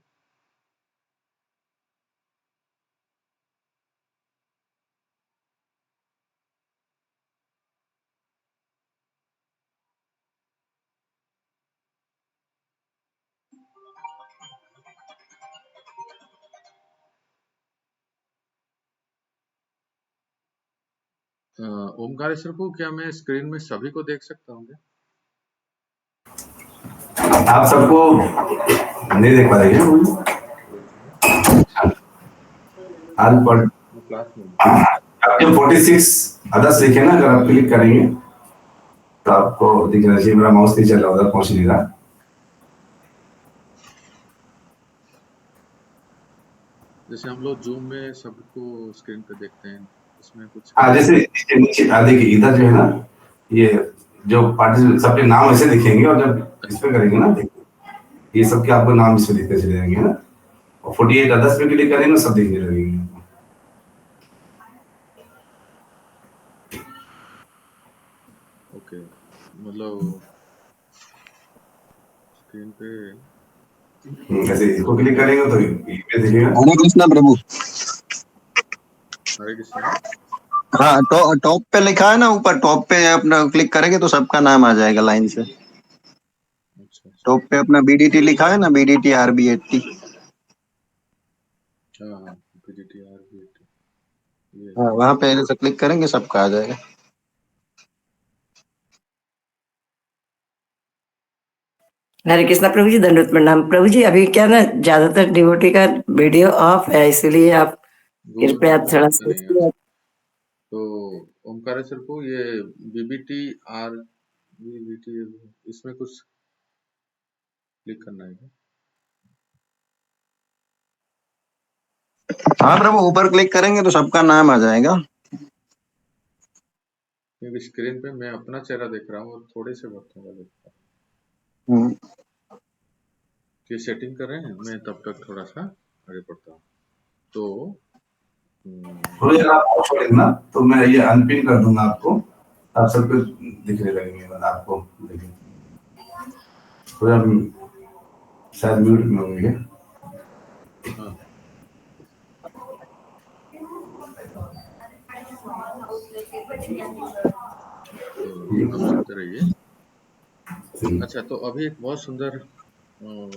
ओमकारेश्वर को क्या मैं स्क्रीन में सभी को देख सकता हूँ क्या? आप सबको नहीं देख पा रहे हैं आज पर क्लास में आपके 46 अदर्स लिखे ना, अगर आप क्लिक करेंगे तो आपको दिख रहा है। मेरा माउस नहीं चल रहा, उधर पहुंच नहीं रहा। जैसे हम लोग जूम में सबको स्क्रीन पे देखते हैं, इसमें कुछ जैसे नीचे देखिए, इधर जो है ना, ये जो पार्टिसिपेंट सबके नाम ऐसे दिखेंगे, और जब इस पे करेंगे ना, देखिए ये सबके आपको नाम इस पे दिखते चले जाएंगे ना। और 48 अदर्स पे क्लिक करेंगे, सब दिखने लगेंगे। ओके, मतलब स्क्रीन पे ऐसे इसको क्लिक करेंगे तो ये पे दिखेगा। हरे कृष्णा प्रभु। हरे कृष्णा। हाँ, टॉप पे लिखा है ना, ऊपर टॉप पे अपना क्लिक करेंगे तो सबका नाम आ जाएगा लाइन से। अच्छा, टॉप पे अपना बीडीटी लिखा है ना, बीडीटी RB80। हाँ, PDTR ये हाँ, वहाँ पे ऐसे क्लिक करेंगे सबका आ जाएगा। हरे कृष्णा प्रभु जी, दंडवत प्रणाम। प्रभु जी अभी क्या ना ज्यादातर डिवोटी का वीडियो ऑफ है, इसलिए आप कृपया थोड़ा सा। तो ओमकारेश्वर को ये बीबीटी इसमें कुछ क्लिक करना है। हाँ प्रभु, ऊपर क्लिक करेंगे तो सबका नाम आ जाएगा। क्योंकि स्क्रीन पे मैं अपना चेहरा देख रहा हूँ और थोड़े से भक्तों का देख रहा हूँ। ये सेटिंग कर रहे हैं, मैं तब तक थोड़ा सा आगे बढ़ता हूँ। तो तो अगर आप और छोड़ देना तो मैं ये अनपिन कर दूंगा आपको, आप सबको दिखने लगेंगे, मतलब आपको देखें थोड़ा शायद म्यूट में होंगे। हाँ। तो आप सुनते रहिए। अच्छा, तो अभी एक बहुत सुंदर वर्णन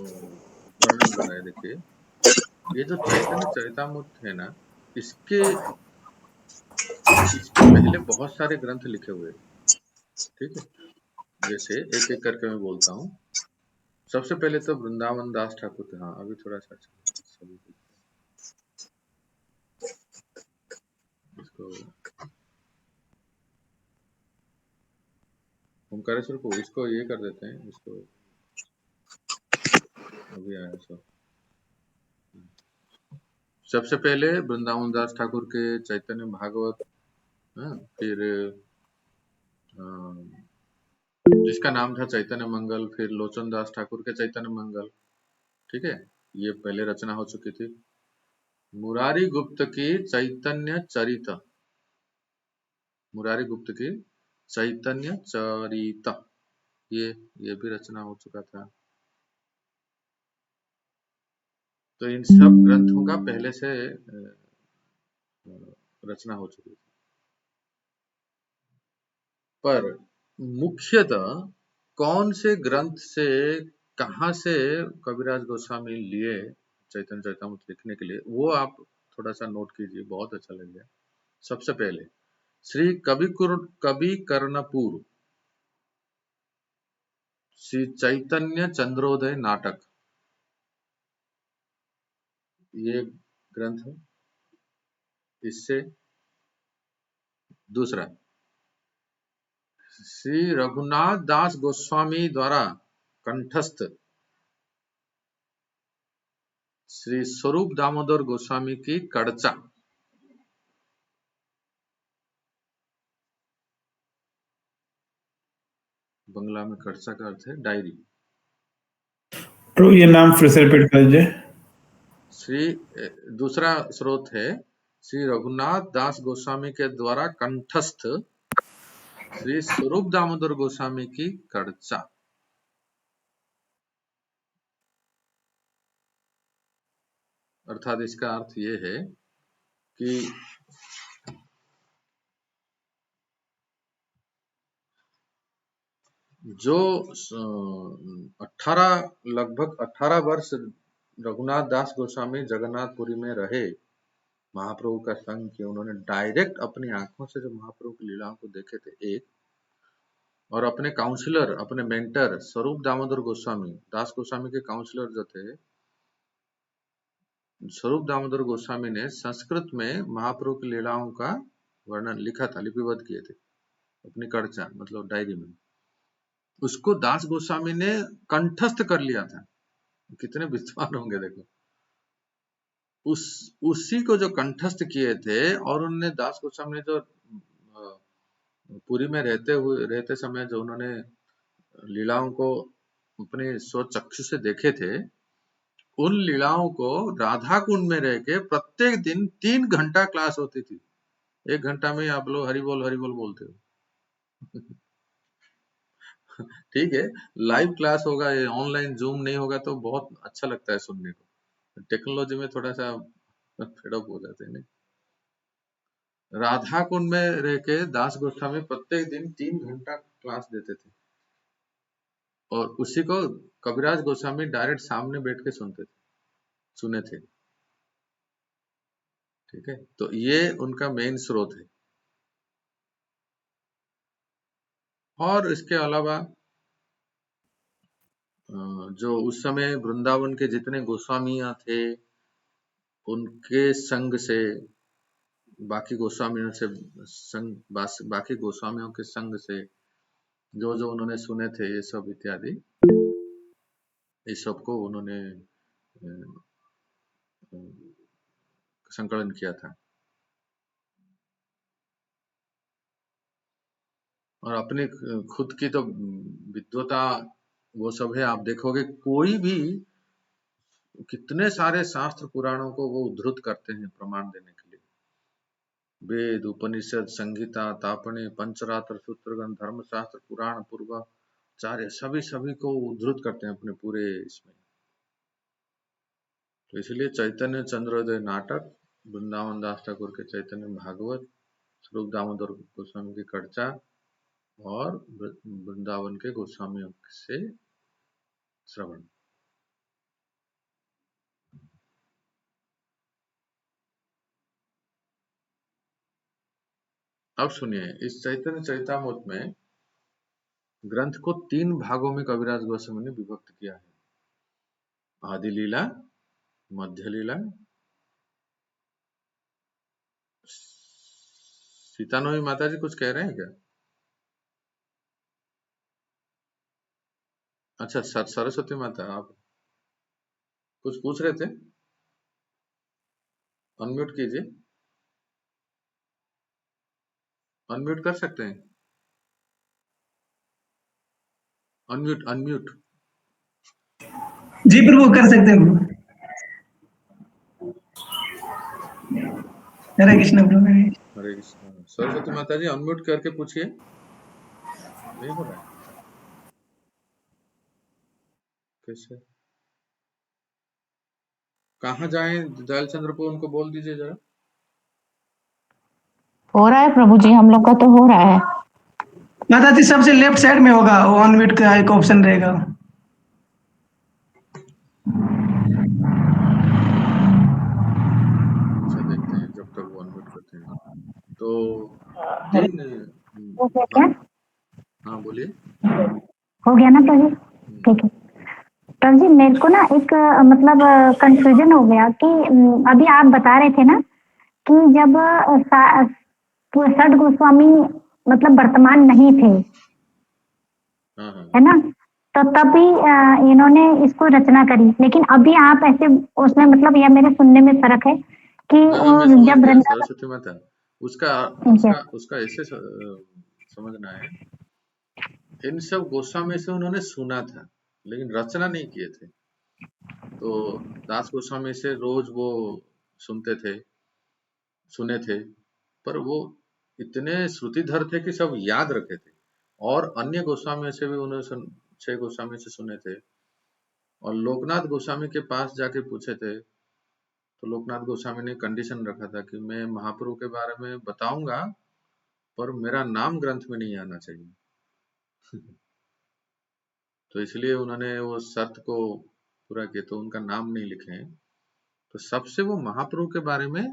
कर रहे हैं। देखिए, ये जो चैतन्य चरितामृत है ना, इसके पहले बहुत सारे ग्रंथ लिखे हुए हैं। ठीक है, जैसे एक एक करके मैं बोलता हूँ। सबसे पहले तो वृंदावन दास ठाकुर थे। हाँ, अभी थोड़ा सा सभी इसको ओमकारेश्वर को इसको ये कर देते हैं, इसको अभी आया सब। सबसे पहले वृंदावन दास ठाकुर के चैतन्य भागवत, फिर जिसका नाम था चैतन्य मंगल, फिर लोचन दास ठाकुर के चैतन्य मंगल। ठीक है, ये पहले रचना हो चुकी थी। मुरारी गुप्त की चैतन्य चरित, मुरारी गुप्त की चैतन्य चरित, ये भी रचना हो चुका था। तो इन सब ग्रंथों का पहले से रचना हो चुकी थी। पर मुख्यतः कौन से ग्रंथ से, कहां से कविराज गोस्वामी लिए चैतन्य चरितामृत लिखने के लिए, वो आप थोड़ा सा नोट कीजिए, बहुत अच्छा लगेगा। सबसे पहले श्री कवि कर्णपुर श्री चैतन्य चंद्रोदय नाटक, ये ग्रंथ है। इससे दूसरा श्री रघुनाथ दास गोस्वामी द्वारा कंठस्थ श्री स्वरूप दामोदर गोस्वामी की कड़चा, बंगला में कड़चा का अर्थ है डायरी। तो ये नाम फिर से रिपीट कर दीजिए। दूसरा स्रोत है श्री रघुनाथ दास गोस्वामी के द्वारा कंठस्थ श्री स्वरूप दामोदर गोस्वामी की कड़चा। अर्थात इसका अर्थ ये है कि जो लगभग 18 वर्ष रघुनाथ दास गोस्वामी जगन्नाथपुरी में रहे, महाप्रभु का संग किया, उन्होंने डायरेक्ट अपनी आंखों से जो महाप्रभु की लीलाओं को देखे थे, एक, और अपने काउंसलर, अपने मेंटर स्वरूप दामोदर गोस्वामी, दास गोस्वामी के काउंसलर जो थे, स्वरूप दामोदर गोस्वामी ने संस्कृत में महाप्रभु की लीलाओं का वर्णन लिखा था, लिपिबद्ध किए थे अपनी कड़चा, मतलब डायरी में। उसको दास गोस्वामी ने कंठस्थ कर लिया था। कितने विद्वान होंगे देखो। उसी को जो कंठस्थ किए थे, और उन्होंने दास गोस्वामी ने जो पुरी में रहते समय जो उन्होंने लीलाओं को अपने स्वचक्षु से देखे थे, उन लीलाओं को राधा कुंड में रह के प्रत्येक दिन 3 घंटा क्लास होती थी। 1 घंटा में आप लोग हरि बोल बोलते हो। ठीक है, लाइव क्लास होगा, ये ऑनलाइन जूम नहीं होगा तो बहुत अच्छा लगता है सुनने को। टेक्नोलॉजी में थोड़ा सा फेडअप हो जाते हैं नहीं। राधा कुंड में रह के दास गोस्वामी प्रत्येक दिन 3 घंटा क्लास देते थे, और उसी को कविराज गोस्वामी डायरेक्ट सामने बैठ के सुने थे। ठीक है, तो ये उनका मेन स्रोत है। और इसके अलावा जो उस समय वृंदावन के जितने गोस्वामियां थे, उनके संग से, बाकी गोस्वामियों से बाकी गोस्वामियों के संग से जो जो उन्होंने सुने थे, ये सब इत्यादि, इस सब को उन्होंने संकलन किया था। और अपने खुद की तो विद्वता वो सब है। आप देखोगे कोई भी कितने सारे शास्त्र पुराणों को वो उद्धृत करते हैं प्रमाण देने के लिए। वेद, उपनिषद, संगीता, तापणे, पंचरात्र, सूत्रगण, धर्मशास्त्र, पुराण, पूर्वाचार्य सभी को उद्धृत करते हैं अपने पूरे इसमें। तो इसलिए चैतन्य चंद्रोदय नाटक, वृंदावन दास ठाकुर के चैतन्य भागवत, स्वरूप दामोदर गोस्वामी की कड़चा और वृंदावन के गोस्वामियों से श्रवण। अब सुनिए, इस चैतन्य चरितामृत में ग्रंथ को 3 भागों में कविराज गोस्वामी ने विभक्त किया है। आदि लीला, मध्य लीला, सीतानोई माता जी कुछ कह रहे हैं क्या? अच्छा, सरस्वती माता आप कुछ पूछ रहे थे? अनम्यूट कीजिए, अनम्यूट कर सकते हैं, अनम्यूट। जी प्रभु, कर सकते हैं प्रभु। हरे कृष्ण प्रभु। हरे कृष्ण। सरस्वती माता जी अनम्यूट करके पूछिए, नहीं हो रहा है कैसे? कहाँ जाएं? दयाल चंद्र को उनको बोल दीजिए जरा। हो रहा है प्रभु जी, हम लोग का तो हो रहा है। माता जी सबसे लेफ्ट साइड में होगा, वो अनम्यूट का एक ऑप्शन रहेगा। अच्छा, देखते हैं जब तक वो अनम्यूट करते हैं। तो 3 हो गया क्या? हाँ बोलिए। हो गया ना प्रभु? ठीक है प्रभु जी, मेरे को ना एक मतलब कंफ्यूजन हो गया कि अभी आप बता रहे थे ना कि जब षट गोस्वामी मतलब वर्तमान नहीं थे, हाँ हाँ है ना, तो तभी इन्होंने इसको रचना करी। लेकिन अभी आप ऐसे उसमें मतलब यह मेरे सुनने में फर्क है कि वो मैं समझ जब गया वृंदावन। सरस्वती माता। उसका ठीक है। उसका उसका ऐसे समझना है, इन सब गोस्वामी से उन्होंने सुना था लेकिन रचना नहीं किए थे। तो दास गोस्वामी से रोज वो सुनते थे, सुने थे, पर वो इतने श्रुतिधर थे कि सब याद रखे थे। और अन्य गोस्वामी से भी उन्होंने 6 गोस्वामी से सुने थे। और लोकनाथ गोस्वामी के पास जाके पूछे थे, तो लोकनाथ गोस्वामी ने कंडीशन रखा था कि मैं महाप्रभु के बारे में बताऊंगा पर मेरा नाम ग्रंथ में नहीं आना चाहिए। तो इसलिए उन्होंने वो शर्त को पूरा किया, तो उनका नाम नहीं लिखे हैं। तो सबसे वो महाप्रभु के बारे में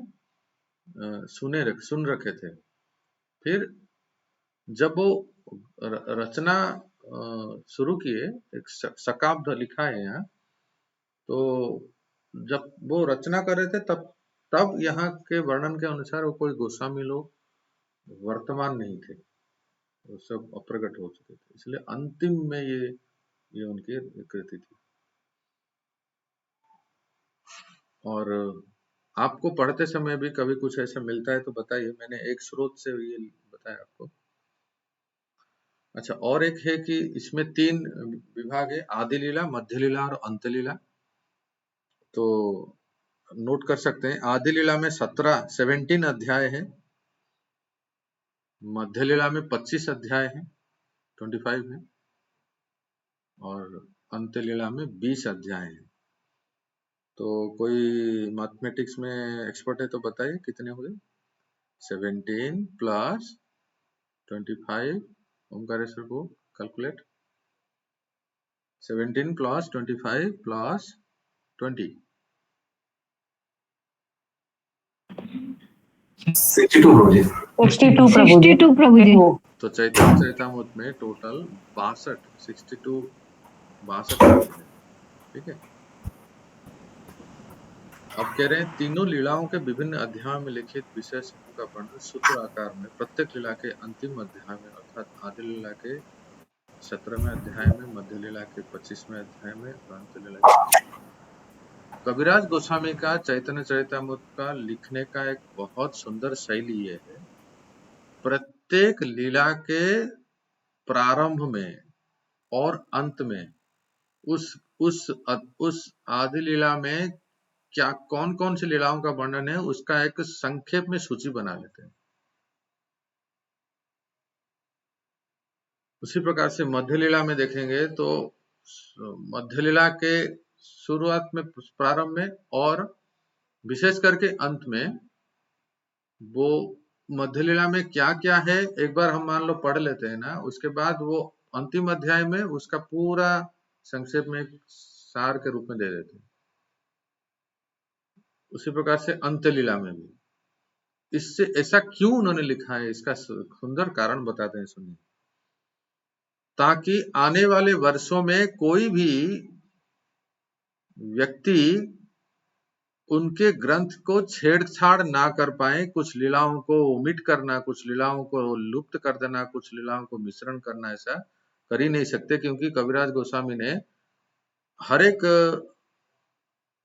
सुन रखे थे। फिर जब वो रचना शुरू किए, एक शकाब्द लिखा है यहाँ, तो जब वो रचना कर रहे थे तब यहाँ के वर्णन के अनुसार वो कोई गोस्वामी लोग वर्तमान नहीं थे, वो सब अप्रकट हो चुके थे। इसलिए अंतिम में ये उनकी कृति थी। और आपको पढ़ते समय भी कभी कुछ ऐसा मिलता है तो बताइए। मैंने एक स्रोत से ये बताया आपको। अच्छा, और एक है कि इसमें 3 विभाग है, आदि लीला, मध्य लीला और अंत लीला। तो नोट कर सकते हैं, आदि लीला में 17 अध्याय है, मध्य लीला में 25 अध्याय है, 25 है, और अंत लीला में 20 अध्याय है। तो कोई मैथमेटिक्स में एक्सपर्ट है तो बताइए कितने हुए? 17 प्लस 25, ओमकारेश्वर को कैलकुलेट। 17 प्लस 25 प्लस 20, 62 प्रभु जी। 62 प्रभु जी। 62 प्रभु जी। तो चैतन्य चरितामृत में टोटल 62 है। ठीक है। अब कह रहे हैं, तीनों लीलाओं के विभिन्न अध्यायों में लिखित विषय समूह का वर्णन सूत्र आकार में प्रत्येक लीला के अंतिम अध्याय में, अर्थात आदि लीला के 17वें अध्याय में, मध्य लीला के 25वें अध्याय में और अंत लीला के। कविराज गोस्वामी का चैतन्य चरितामृत का लिखने का एक बहुत सुंदर शैली ये है, प्रत्येक लीला के प्रारंभ में और अंत में उस आदि लीला में क्या कौन कौन सी लीलाओं का वर्णन है उसका एक संक्षेप में सूची बना लेते हैं। उसी प्रकार से मध्य लीला में देखेंगे तो मध्य लीला के शुरुआत में, प्रारंभ में और विशेष करके अंत में, वो मध्य लीला में क्या क्या है एक बार हम मान लो पढ़ लेते हैं ना, उसके बाद वो अंतिम अध्याय में उसका पूरा संक्षेप में एक सार के रूप में दे देते हैं। उसी प्रकार से अंत्य लीला में भी इससे ऐसा क्यों उन्होंने लिखा है, इसका सुंदर कारण बताते हैं, सुनिए। ताकि आने वाले वर्षों में कोई भी व्यक्ति उनके ग्रंथ को छेड़छाड़ ना कर पाए, कुछ लीलाओं को ओमिट करना, कुछ लीलाओं को लुप्त कर देना, कुछ लीलाओं को मिश्रण करना, ऐसा कर ही नहीं सकते, क्योंकि कविराज गोस्वामी ने हर एक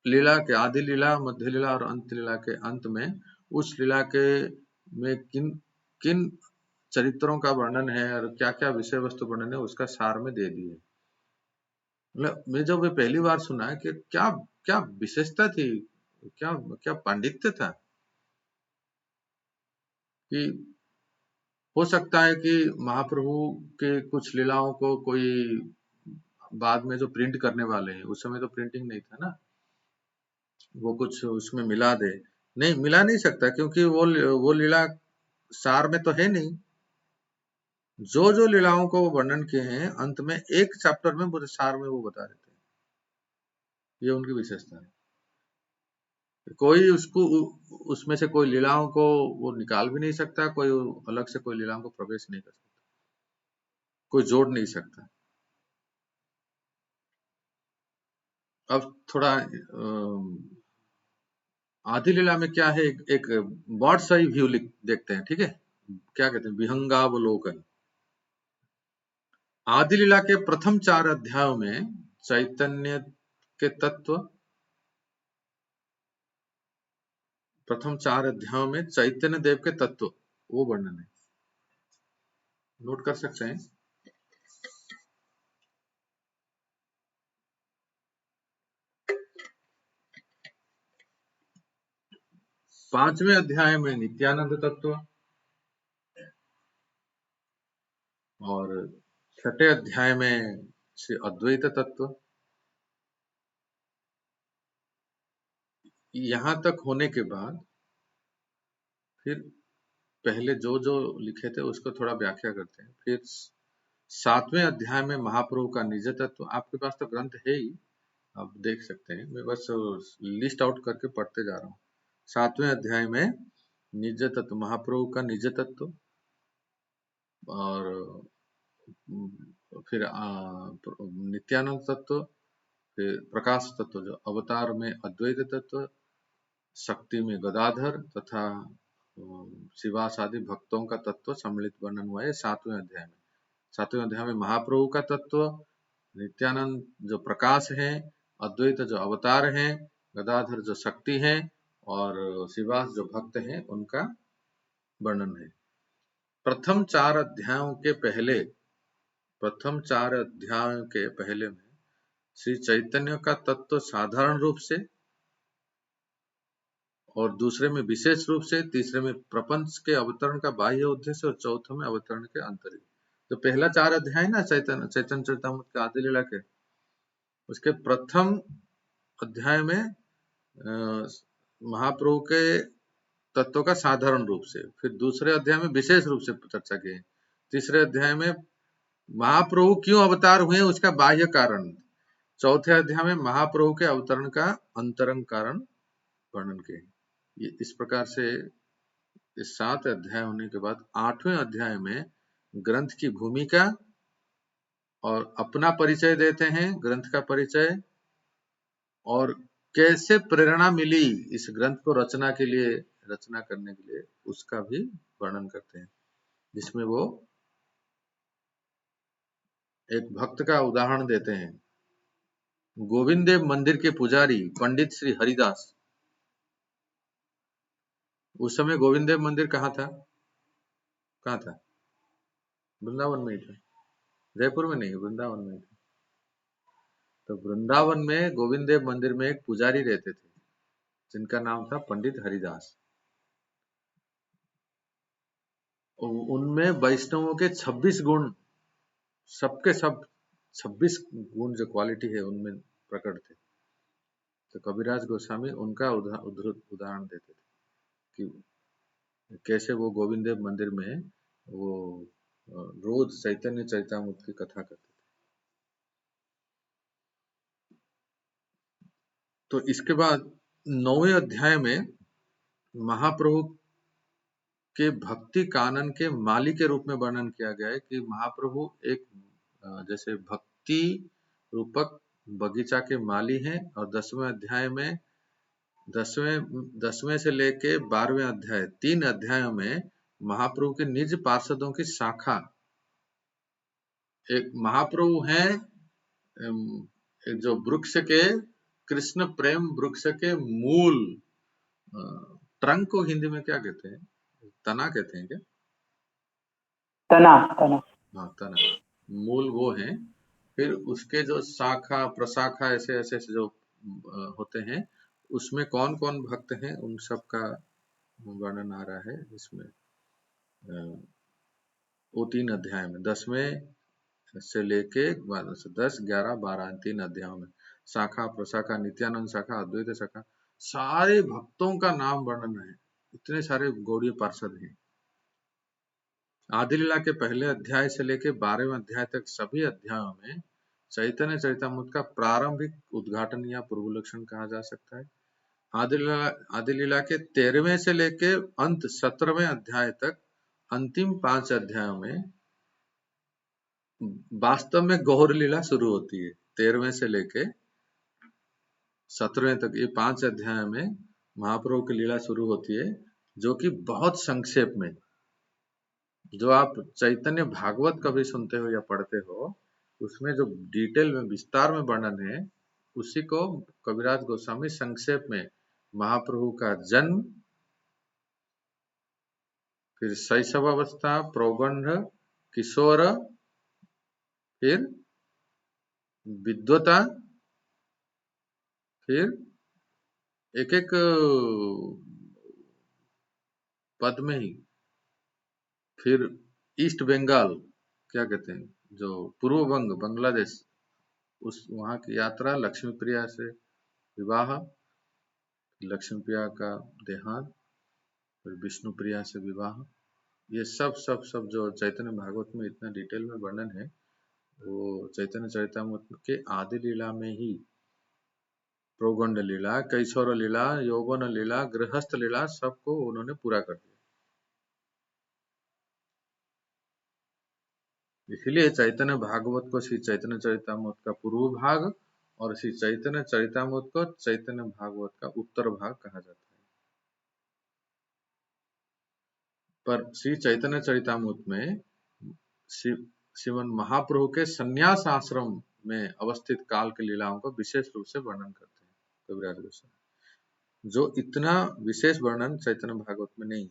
लीला के, आदि लीला, मध्य लीला और अंत लीला के अंत में उस लीला के में किन किन चरित्रों का वर्णन है और क्या क्या विषय वस्तु वर्णन है उसका सार में दे दिए। मतलब मैं जब ये पहली बार सुना कि क्या क्या विशेषता थी, क्या क्या पांडित्य था, कि हो सकता है कि महाप्रभु के कुछ लीलाओं को कोई बाद में जो प्रिंट करने वाले हैं, उस समय तो प्रिंटिंग नहीं था ना, वो कुछ उसमें मिला दे, नहीं मिला नहीं सकता, क्योंकि वो लीला सार में तो है नहीं। जो जो लीलाओं को वो वर्णन किए हैं अंत में एक चैप्टर में पूरे सार में वो बता देते हैं। ये उनकी विशेषता है। कोई उसको उसमें से कोई लीलाओं को वो निकाल भी नहीं सकता, कोई अलग से कोई लीलाओं को प्रवेश नहीं कर सकता, कोई जोड़ नहीं सकता। अब थोड़ा आदि लीला में क्या है, एक बर्ड्स आई व्यू देखते हैं, ठीक है। क्या कहते हैं, विहंगावलोकन। आदि लीला के प्रथम 4 अध्यायों में चैतन्य के तत्व, प्रथम 4 अध्यायों में चैतन्य देव के तत्व वो वर्णन है, नोट कर सकते हैं। पांचवें अध्याय में नित्यानंद तत्व और छठे अध्याय में श्री अद्वैत तत्व। यहां तक होने के बाद फिर पहले जो जो लिखे थे उसको थोड़ा व्याख्या करते हैं। फिर 7वें अध्याय में महाप्रभु का निज तत्व, आपके पास तो ग्रंथ है ही, आप देख सकते हैं, मैं बस लिस्ट आउट करके पढ़ते जा रहा हूँ। 7वें अध्याय में निज तत्व, महाप्रभु का निज तत्व, और फिर नित्यानंद तत्व, फिर प्रकाश तत्व जो अवतार में अद्वैत तत्व, शक्ति में गदाधर तथा शिवास आदि भक्तों का तत्व सम्मिलित वर्णन हुआ है 7वें अध्याय में। 7वें अध्याय में महाप्रभु का तत्व, नित्यानंद जो प्रकाश है, अद्वैत जो अवतार है, गदाधर जो शक्ति है और शिवास जो भक्त है, उनका वर्णन है। प्रथम 4 अध्यायों के पहले, प्रथम 4 अध्यायों के पहले में श्री चैतन्य का तत्व साधारण रूप से, और दूसरे में विशेष रूप से, तीसरे में प्रपंच के अवतरण का बाह्य उद्देश्य और चौथे में अवतरण के आंतरिक। तो पहला 4 अध्याय ना चैतन्य चरितामृत के आदि लीला के, उसके प्रथम अध्याय में महाप्रभु के तत्व का साधारण रूप से, फिर दूसरे अध्याय में विशेष रूप से चर्चा की, तीसरे अध्याय में महाप्रभु क्यों अवतार हुए उसका बाह्य कारण, चौथे अध्याय में महाप्रभु के अवतरण का अंतरंग कारण वर्णन किए। ये इस प्रकार से इस 7 अध्याय होने के बाद 8वें अध्याय में ग्रंथ की भूमिका और अपना परिचय देते हैं, ग्रंथ का परिचय, और कैसे प्रेरणा मिली इस ग्रंथ को रचना के लिए, रचना करने के लिए, उसका भी वर्णन करते हैं, जिसमें वो एक भक्त का उदाहरण देते हैं। गोविंद देव मंदिर के पुजारी पंडित श्री हरिदास, उस समय गोविंद देव मंदिर कहाँ था, कहाँ था, वृंदावन में ही था, जयपुर में नहीं, वृंदावन में था। तो वृंदावन में गोविंद देव मंदिर में एक पुजारी रहते थे, जिनका नाम था पंडित हरिदास। उनमें वैष्णवों के 26 गुण, सबके सब 26 गुण जो क्वालिटी है उनमें प्रकट थे। तो कबीरदास गोस्वामी उनका उदाहरण देते थे कि कैसे वो गोविंद देव मंदिर में वो रोज चैतन्य चरितामृत की कथा करते थे। तो इसके बाद 9वें अध्याय में महाप्रभु के भक्ति कानन के माली के रूप में वर्णन किया गया है कि महाप्रभु एक जैसे भक्ति रूपक बगीचा के माली हैं। और 10वें अध्याय में 10वें से लेके 12वें अध्याय 3 अध्यायों में महाप्रभु के निज पार्षदों की शाखा, एक महाप्रभु हैं जो वृक्ष के, कृष्ण प्रेम वृक्ष के मूल, ट्रंक को हिंदी में क्या कहते हैं? तना कहते हैं क्या? तना। हाँ, तना, मूल वो हैं। फिर उसके जो शाखा प्रशाखा ऐसे ऐसे जो होते हैं, उसमें कौन कौन भक्त हैं उन सब का वर्णन आ रहा है इसमें। वो 3 अध्याय में 10वें से लेके 10, 11, 12 3 अध्यायों में शाखा प्रशाखा, नित्यानंद शाखा, अद्वैत शाखा, सारे भक्तों का नाम वर्णन है। इतने सारे गौड़ीय पार्षद हैं। आदि लीला के पहले अध्याय से लेके 12वें अध्याय तक सभी अध्यायों में चैतन्य चरितामृत का प्रारंभिक उद्घाटन या पूर्व लक्षण कहा जा सकता है। आदि लीला के 13वें से लेके अंत 17वें अध्याय तक अंतिम 5 अध्यायों में वास्तव में गौर लीला शुरू होती है। 13वें से लेके 17वें तक ये 5 अध्याय में महाप्रभु की लीला शुरू होती है, जो कि बहुत संक्षेप में, जो आप चैतन्य भागवत कभी सुनते हो या पढ़ते हो, उसमें जो डिटेल में विस्तार में वर्णन है, उसी को कबीरदास गोस्वामी संक्षेप में महाप्रभु का जन्म, फिर शैशवावस्था, प्रौगंध, किशोर, फिर विद्वता, फिर एक एक पद में ही, फिर ईस्ट बंगाल क्या कहते हैं, जो पूर्व बंग बांग्लादेश, उस वहां की यात्रा, लक्ष्मी प्रिया से विवाह, लक्ष्मी प्रिया का देहांत, फिर विष्णु प्रिया से विवाह, ये सब सब सब जो चैतन्य भागवत में इतना डिटेल में वर्णन है, वो चैतन्य चरितामृत के आदि लीला में ही प्रोगंड लीला, कैशोर लीला, यौवन लीला, गृहस्थ लीला, सबको उन्होंने पूरा कर दिया। इसलिए चैतन्य भागवत को श्री चैतन्य चरितामृत का पूर्व भाग और श्री चैतन्य चरितामृत को चैतन्य भागवत का उत्तर भाग कहा जाता है। पर श्री चैतन्य चरितामृत में श्रीमन महाप्रभु के संन्यास आश्रम में अवस्थित काल की लीलाओं को विशेष रूप से वर्णन करते हैं कबीरदास गोस्वामी, जो इतना विशेष वर्णन चैतन्य भागवत में नहीं।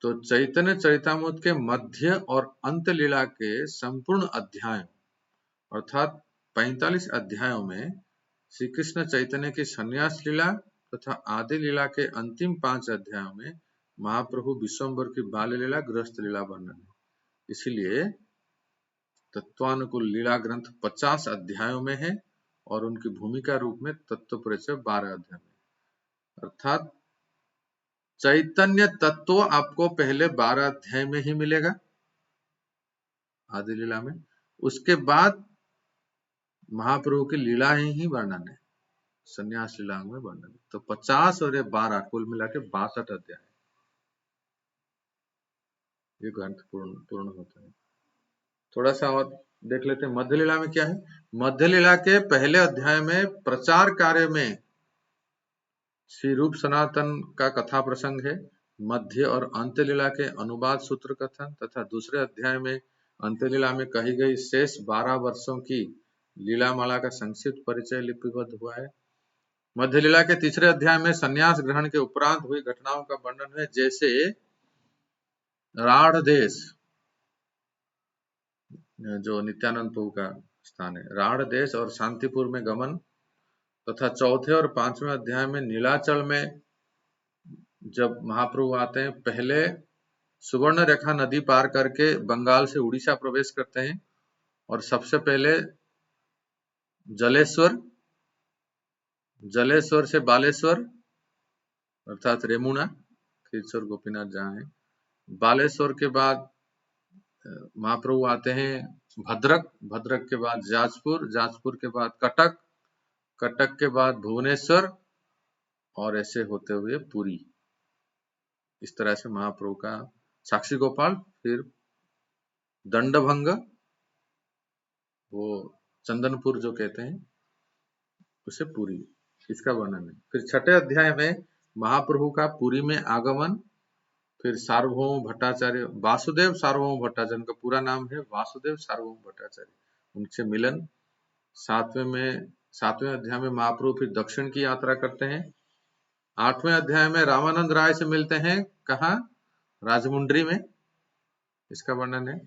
तो चैतन्य चरितामृत के मध्य और अंत लीला के संपूर्ण अध्याय अर्थात 45 अध्यायों में श्री कृष्ण चैतन्य की संन्यास लीला तथा आदि लीला के अंतिम 5 अध्यायों में महाप्रभु विश्वम्भर की बाल लीला, गृहस्थ लीला वर्णन है। इसलिए तत्वानुकूल लीला ग्रंथ 50 अध्यायों में है और उनकी भूमिका रूप में तत्व परिचय 12 अध्याय में। अर्थात चैतन्य तत्व आपको पहले 12 अध्याय में ही मिलेगा आदि लीला में, उसके बाद महाप्रभु की लीला ही वर्णन है, संन्यास लीला में वर्णन है। तो 50 और 12 कुल मिला के 62 अध्याय ये ग्रंथ पूर्ण होता है। थोड़ा सा और देख लेते हैं मध्य लीला में क्या है। मध्य लीला के पहले अध्याय में प्रचार कार्य में श्री रूप सनातन का कथा प्रसंग है। मध्य और अंत्य लीला के अनुवाद सूत्र कथन तथा दूसरे अध्याय में अंत्य लीला में कही गई शेष 12 वर्षों की लीलामाला का संक्षिप्त परिचय लिपिबद्ध हुआ है। मध्य लीला के तीसरे अध्याय में संन्यास ग्रहण के उपरांत हुई घटनाओं का वर्णन है, जैसे राढ़ देश, जो नित्यानंद प्रभु का स्थान है, राढ़ देश और शांतिपुर में गमन, तथा चौथे और पांचवें अध्याय में नीलाचल में जब महाप्रभु आते हैं, पहले सुवर्ण रेखा नदी पार करके बंगाल से उड़ीसा प्रवेश करते हैं और सबसे पहले जलेश्वर से बालेश्वर अर्थात रेमुना, खीरचोर गोपीनाथ जहाँ है, बालेश्वर के बाद महाप्रभु आते हैं भद्रक के बाद जाजपुर के बाद कटक के बाद भुवनेश्वर और ऐसे होते हुए पुरी। इस तरह से महाप्रभु का साक्षी गोपाल, फिर दंडभंग, वो चंदनपुर जो कहते हैं उसे पुरी, इसका वर्णन है। फिर छठे अध्याय में महाप्रभु का पुरी में आगमन, फिर सार्वभौम भट्टाचार्य, वासुदेव सार्वभौम भट्टाचार्य, उनका पूरा नाम है वासुदेव सार्वभौम भट्टाचार्य, उनसे मिलन। सातवें अध्याय में महाप्रभु फिर दक्षिण की यात्रा करते हैं। 8वें अध्याय में रामानंद राय से मिलते हैं, कहाँ? राजमुंड्री में, इसका वर्णन है।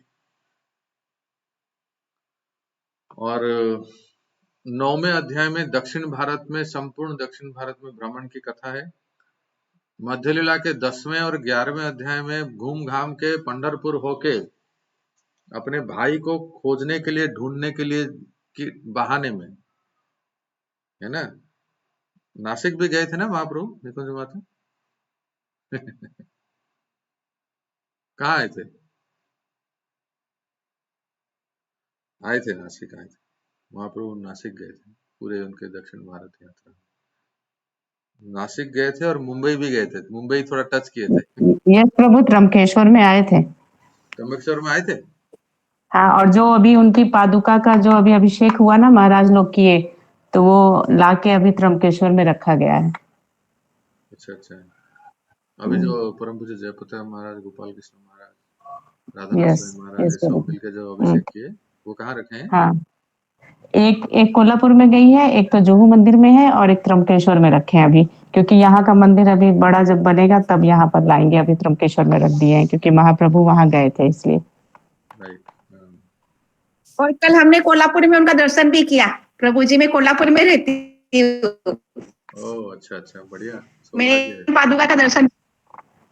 और 9वें अध्याय में संपूर्ण दक्षिण भारत में भ्रमण की कथा है। मध्य लीला के 10वें और 11वें अध्याय में घूम घाम के पंढरपुर होके अपने भाई को खोजने के लिए, ढूंढने के लिए कि बहाने में, है ना, नासिक भी गए थे ना महाप्रभु निकुंज माता? कहाँ आए थे? नासिक आए थे महाप्रभु, नासिक गए थे पूरे उनके दक्षिण भारत यात्रा। नासिक गए थे और मुंबई भी गए थे, मुंबई थोड़ा टच किए थे। यस प्रभु, त्र्यंबकेश्वर में आए थे। त्र्यंबकेश्वर में आए थे? हाँ, और जो अभी उनकी पादुका का जो अभी अभिषेक हुआ ना, महाराज लोग किए, तो वो लाके अभी त्र्यंबकेश्वर में रखा गया है। अच्छा। अभी जो परम पूज्य जयप्रताप महाराज, गोपाल कृष्ण महाराज, राधानाथ महाराज सब मिलकर जो अभिषेक किए, वो कहाँ रखे हैं? हाँ, एक कोल्हापुर में गई है, एक तो जुहू मंदिर में है, और एक त्र्यंबकेश्वर में रखे हैं अभी, क्योंकि यहाँ का मंदिर अभी बड़ा जब बनेगा तब यहाँ पर लाएंगे। अभी त्र्यंबकेश्वर में रख दिए हैं क्योंकि महाप्रभु वहां गए थे, इसलिए। राइट। और कल हमने कोल्हापुर में उनका दर्शन भी किया। प्रभु जी में कोल्हापुर में रहती ओह, अच्छा, बढ़िया। मैं पादुका का दर्शन।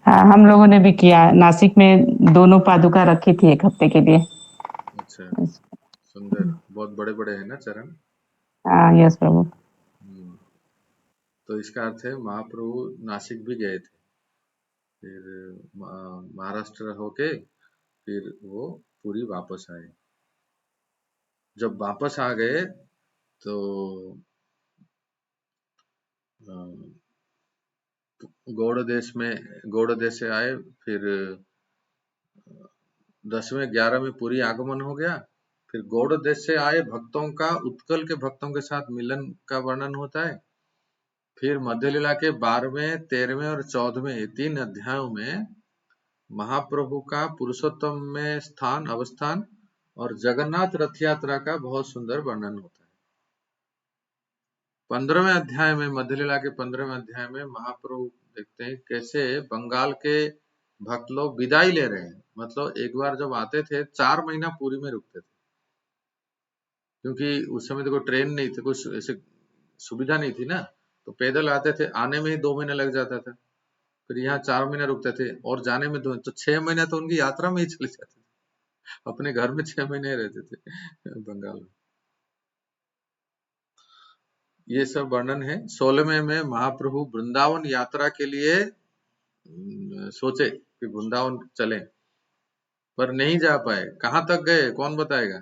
हाँ, हम लोगों ने भी किया। नासिक में दोनों पादुका रखी थी 1 हफ्ते के लिए। अच्छा, सुंदर, बहुत बड़े है ना चरण। हाँ, यस प्रभु। तो इसका अर्थ है महाप्रभु नासिक भी गए थे, फिर महाराष्ट्र होके फिर वो पूरी वापस आए। जब वापस आ गए तो गौड़ देश से आए, फिर 10वें 11वें पूरी आगमन हो गया। फिर गौड़ देश से आए भक्तों का, उत्कल के भक्तों के साथ मिलन का वर्णन होता है। फिर मध्य लीला के 12वें 13वें और 14वें 3 अध्यायों में महाप्रभु का पुरुषोत्तम में अवस्थान और जगन्नाथ रथ यात्रा का बहुत सुंदर वर्णन होता है। 15वें अध्याय में, मध्य लीला के 15वें अध्याय में महाप्रभु देखते हैं कैसे बंगाल के भक्त लोग विदाई ले रहे हैं। मतलब एक बार जब आते थे 4 महीना पुरी में रुकते थे, क्योंकि उस समय तो कोई ट्रेन नहीं थी, कुछ ऐसे सुविधा नहीं थी ना, तो पैदल आते थे, आने में ही 2 महीने लग जाता था। फिर यहाँ 4 महीने रुकते थे और जाने में 2, तो 6 महीने तो उनकी यात्रा में ही चले जाते थे। अपने घर में 6 महीने रहते थे बंगाल में। ये सब वर्णन है। 16वें में महाप्रभु वृंदावन यात्रा के लिए सोचे कि वृंदावन चलें, पर नहीं जा पाए। कहाँ तक गए कौन बताएगा?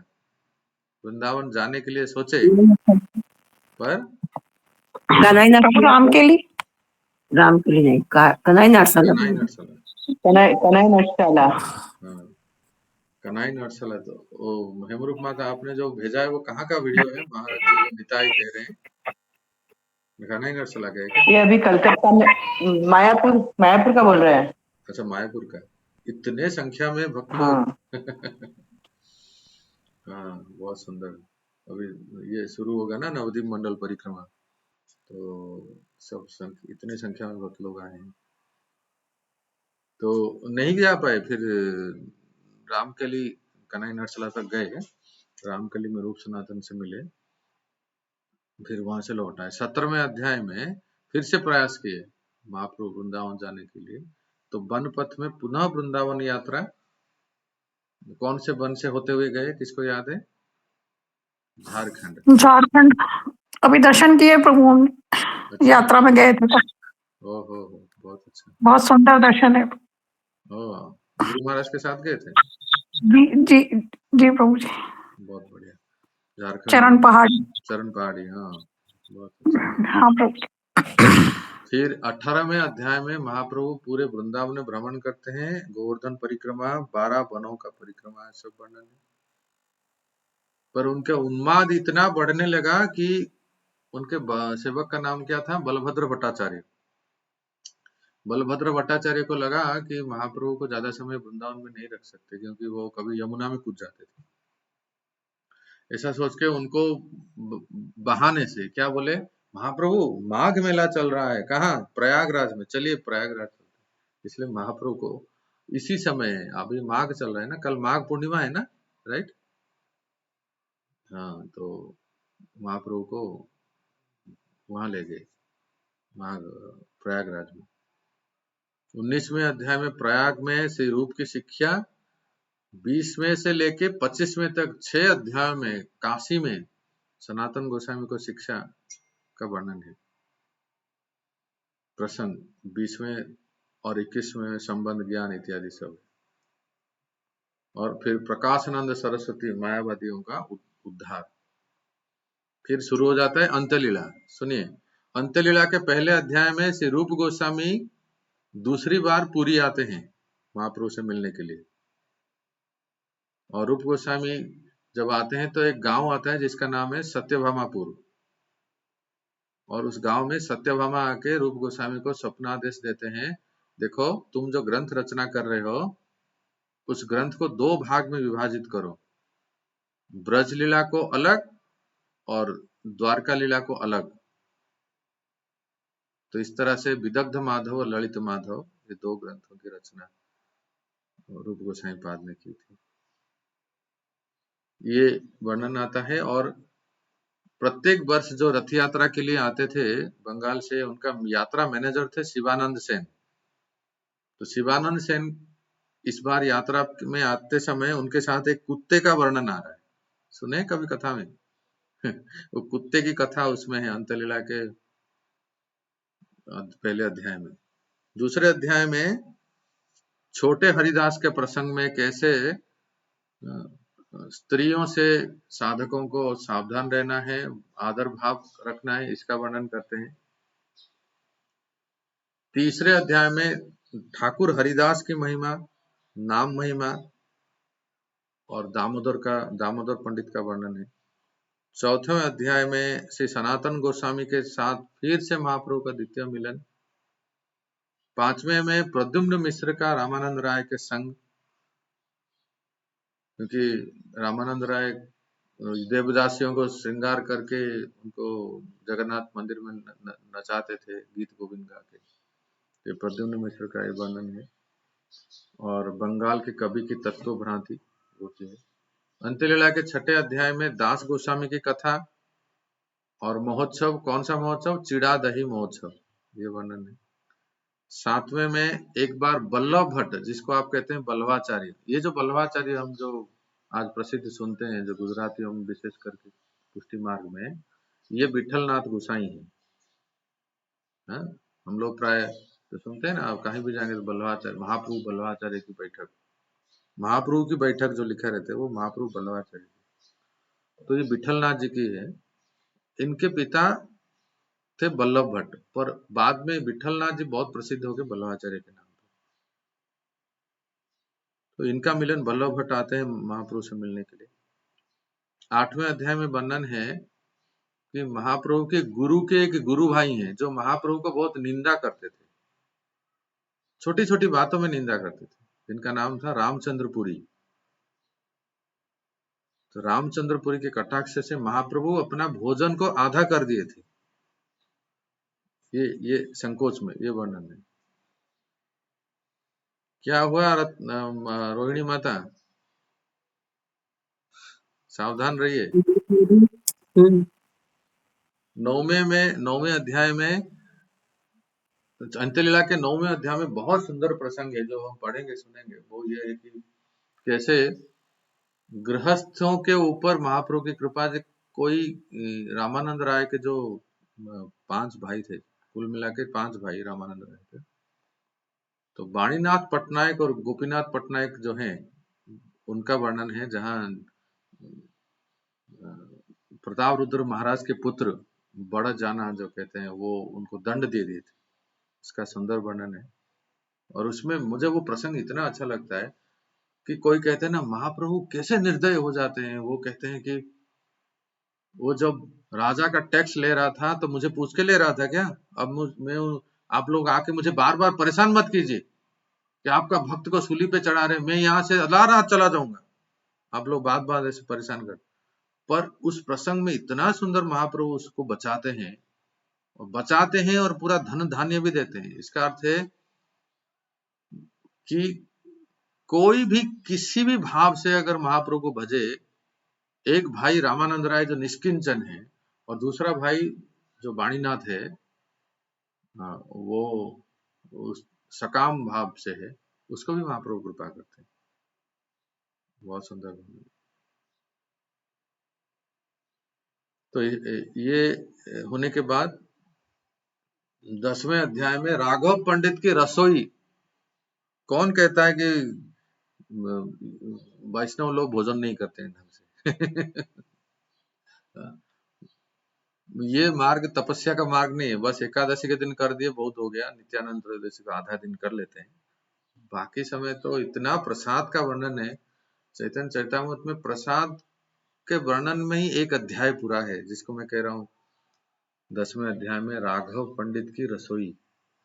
वृंदावन जाने के लिए सोचे, पर राम के लिए नहीं, कन्हई नाटशाला। कन्हई नाटशाला। तो हेमरूप माता आपने जो भेजा है वो कहाँ का वीडियो है? महाराज जी जो निताई कह रहे हैं कन्हई नाटशाला गए क्या? ये अभी कलकत्ता में, मायापुर का बोल रहे हैं। अच्छा, मायापुर का। इतने संख्या में भक्त लोग। हाँ, बहुत सुंदर। अभी ये शुरू होगा ना नवदीप मंडल परिक्रमा, तो सब इतने संख्या में भक्त लोग आए हैं, तो नहीं जा पाए। फिर रामकली, कन्हई नाटशाला तक गए, रामकली में रूप सनातन से मिले, फिर वहां से लौट आए। 17वें अध्याय में फिर से प्रयास किए महाप्रभु वृंदावन जाने के लिए। तो वन पथ में पुनः वृंदावन यात्रा, कौन से वन से होते हुए गए, किसको याद है? झारखंड। झारखंड अभी दर्शन किए प्रभु हम, अच्छा, यात्रा में गए थे तो ओहो, बहुत अच्छा। बहुत सुंदर दर्शन है। ओ, गुरु महाराज के साथ गए थे? जी जी जी प्रभु जी। बहुत बढ़िया। झारखंड, चरण पहाड़ी। चरण पहाड़ी, हाँ, बहुत अच्छा। हाँ प्रभु। फिर 18वें अध्याय में महाप्रभु पूरे वृंदावन में भ्रमण करते हैं, गोवर्धन परिक्रमा, 12 वनों का परिक्रमा, सब वर्णन है। पर उनका उन्माद इतना बढ़ने लगा कि उनके सेवक का नाम क्या था? बलभद्र भट्टाचार्य। बलभद्र भट्टाचार्य को लगा कि महाप्रभु को ज्यादा समय वृंदावन में नहीं रख सकते, क्योंकि वो कभी यमुना में कूद जाते थे। ऐसा सोच के उनको बहाने से क्या बोले, महाप्रभु माघ मेला चल रहा है, कहाँ? प्रयागराज में, चलिए प्रयागराज चलते हैं। इसलिए महाप्रभु को इसी समय, अभी माघ चल रहा है ना, कल माघ पूर्णिमा है ना, राइट? हाँ, तो महाप्रभु को वहां ले गए, माघ प्रयागराज में। 19वें अध्याय में प्रयाग में श्री रूप की शिक्षा, 20वें से लेके 25वें तक 6 अध्याय में काशी में सनातन गोस्वामी को शिक्षा का वर्णन है। प्रसंग 20वें और 21वें में संबंध ज्ञान इत्यादि सब। और फिर प्रकाशानंद सरस्वती मायावादियों का उद्धार। फिर शुरू हो जाता है अंत्यलीला। सुनिए, अंत्यलीला के पहले अध्याय में श्री रूप गोस्वामी दूसरी बार पुरी आते हैं महाप्रभु से मिलने के लिए। और रूप गोस्वामी जब आते हैं तो एक गांव आता है जिसका नाम है सत्यभामापुर, और उस गांव में सत्यभामा आके रूप गोस्वामी को स्वप्नादेश देते हैं, देखो तुम जो ग्रंथ रचना कर रहे हो उस ग्रंथ को 2 भाग में विभाजित करो, ब्रज लीला को अलग और द्वारका लीला को अलग। तो इस तरह से विदग्ध माधव और ललित माधव, ये 2 ग्रंथों की रचना रूप गोस्वामी पाद ने की थी, ये वर्णन आता है। और प्रत्येक वर्ष जो रथ यात्रा के लिए आते थे बंगाल से, उनका यात्रा मैनेजर थे शिवानंद सेन। तो शिवानंद सेन इस बार यात्रा में आते समय उनके साथ एक कुत्ते का वर्णन आ रहा है, सुने कभी कथा में? वो कुत्ते की कथा उसमें है अंत्यलीला के पहले अध्याय में। दूसरे अध्याय में छोटे हरिदास के प्रसंग में कैसे स्त्रियों से साधकों को सावधान रहना है, आदर भाव रखना है, इसका वर्णन करते हैं। तीसरे अध्याय में ठाकुर हरिदास की महिमा, नाम महिमा और दामोदर पंडित का वर्णन है। चौथे अध्याय में श्री सनातन गोस्वामी के साथ फिर से महाप्रभु का द्वितीय मिलन। 5वें में प्रद्युम्न मिश्र का रामानंद राय के संग, क्योंकि रामानंद राय देवदासियों को श्रृंगार करके उनको जगन्नाथ मंदिर में नचाते थे गीत गोविंद गा के। ये प्रद्युम्न मिश्र का वर्णन है। और बंगाल के कवि की तत्व भ्रांति होती है। अंत्यलीला के 6ठे अध्याय में दास गोस्वामी की कथा और महोत्सव, कौन सा महोत्सव? चिड़ा दही महोत्सव, ये वर्णन है। 7वें में एक बार बल्लभ भट्ट, जिसको आप कहते हैं बल्लवाचार्य, ये जो बल्लवाचार्य हम जो आज प्रसिद्ध सुनते हैं, जो गुजरातियों में विशेष करके पुष्टि मार्ग में, ये विठलनाथ गोसाई है। हम लोग प्राय तो सुनते हैं ना, आप कहीं भी जाएंगे तो बल्लवाचार्य, महाप्रभु बल्लवाचार्य की बैठक, महाप्रभु की बैठक जो लिखा रहते हैं वो महाप्रभु बल्लवाचार्य। तो ये विठलनाथ जी की है। इनके पिता थे बल्लभ भट्ट, पर बाद में विठलनाथ जी बहुत प्रसिद्ध हो गए बल्लवाचार्य के नाम पर। तो इनका मिलन, बल्लभ भट्ट आते हैं महाप्रभु से मिलने के लिए। 8वें अध्याय में वर्णन है कि महाप्रभु के गुरु के एक गुरु भाई हैं जो महाप्रभु को बहुत निंदा करते थे, छोटी छोटी बातों में निंदा करते थे, जिनका नाम था रामचंद्रपुरी। तो रामचंद्रपुरी के कटाक्ष से महाप्रभु अपना भोजन को आधा कर दिए थे। ये संकोच में ये वर्णन है। क्या हुआ रोहिणी माता, सावधान रहिए। नौवें अध्याय में, अंत्यलीला के 9वें अध्याय में बहुत सुंदर प्रसंग है जो हम पढ़ेंगे सुनेंगे। वो ये है कि कैसे गृहस्थों के ऊपर महाप्रभु की कृपा से कोई रामानंद राय के जो 5 भाई थे, कुल मिला के 5 भाई रामानंद राय थे, तो वाणीनाथ पटनायक और गोपीनाथ पटनायक जो हैं उनका वर्णन है, जहां प्रताप रुद्र महाराज के पुत्र बड़ा जाना जो कहते हैं वो उनको दंड दे दिए थे, इसका सुंदर वर्णन है। और उसमें मुझे वो प्रसंग इतना अच्छा लगता है कि कोई कहते हैं ना महाप्रभु कैसे निर्दय हो जाते हैं। वो कहते हैं कि वो जब राजा का टैक्स ले रहा था तो मुझे पूछ के ले रहा था क्या, अब मैं आप लोग आके मुझे बार बार परेशान मत कीजिए कि आपका भक्त को सूली पे चढ़ा रहे, मैं यहाँ से अल्लाह रात चला जाऊंगा, आप लोग बात बात ऐसे परेशान कर। पर उस प्रसंग में इतना सुंदर महाप्रभु उसको बचाते हैं और पूरा धन धान्य भी देते हैं। इसका अर्थ है कि कोई भी किसी भी भाव से अगर महाप्रभु को भजे, एक भाई रामानंद राय जो निष्किंचन है और दूसरा भाई जो वाणीनाथ है वो उस सकाम भाव से है, उसको भी महाप्रभु कृपा करते हैं। बहुत सुंदर। तो ये होने के बाद 10वें अध्याय में राघव पंडित की रसोई। कौन कहता है कि वैष्णव लोग भोजन नहीं करते हैं ढंग से ये मार्ग तपस्या का मार्ग नहीं है, बस एकादशी के दिन कर दिए बहुत हो गया, नित्यानंद त्रयोदशी का आधा दिन कर लेते हैं, बाकी समय तो इतना प्रसाद का वर्णन है चैतन्य चरितामृत में। प्रसाद के वर्णन में ही एक अध्याय पूरा है, जिसको मैं कह रहा हूँ 10वें अध्याय में राघव पंडित की रसोई,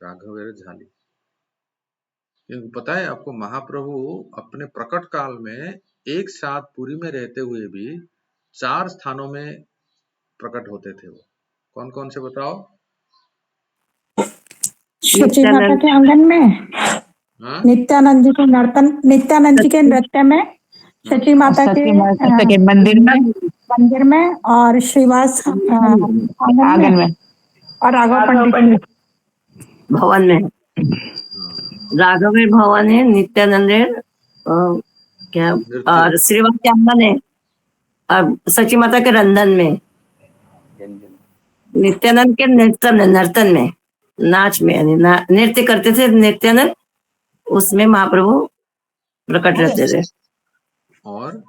राघव है झाली। क्योंकि पता है आपको महाप्रभु अपने प्रकट काल में एक साथ पुरी में रहते हुए भी 4 स्थानों में प्रकट होते थे। वो कौन कौन से बताओ? सची माता के आंगन में, नित्यानंद जी के नृत्य में, सची माता के मंदिर में और श्रीवास आंगन में और राघव पंडित भवन में। राघव भवन है, नित्यानंद है क्या, और श्रीवास के आंगन है, और सची माता के रंधन में, नित्यानंद के नर्तन में, नाच में, यानी नृत्य करते थे नित्यानंद, उसमें महाप्रभु प्रकट रहते थे। और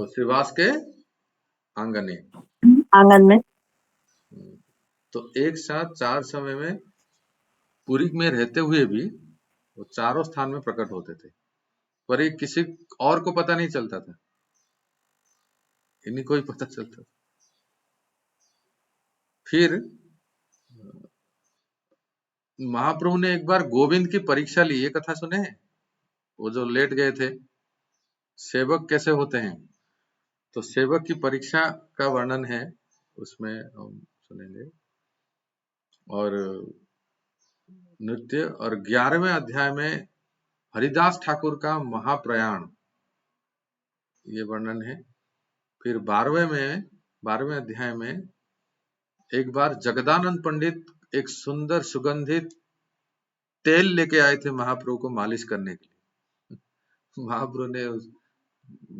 श्रीवास के आंगन में। तो एक साथ 4 समय में पुरी में रहते हुए भी वो चारों स्थान में प्रकट होते थे, पर ये किसी और को पता नहीं चलता था, इन्हीं को ही पता चलता था। फिर महाप्रभु ने एक बार गोविंद की परीक्षा ली, ये कथा सुने हैं? वो जो लेट गए थे, सेवक कैसे होते हैं, तो सेवक की परीक्षा का वर्णन है उसमें हम सुनेंगे। और नृत्य, और 11वें अध्याय में हरिदास ठाकुर का महाप्रयाण, ये वर्णन है। फिर 12वें अध्याय में एक बार जगदानंद पंडित एक सुंदर सुगंधित तेल लेके आए थे महाप्रभु को मालिश करने के लिए। महाप्रभु ने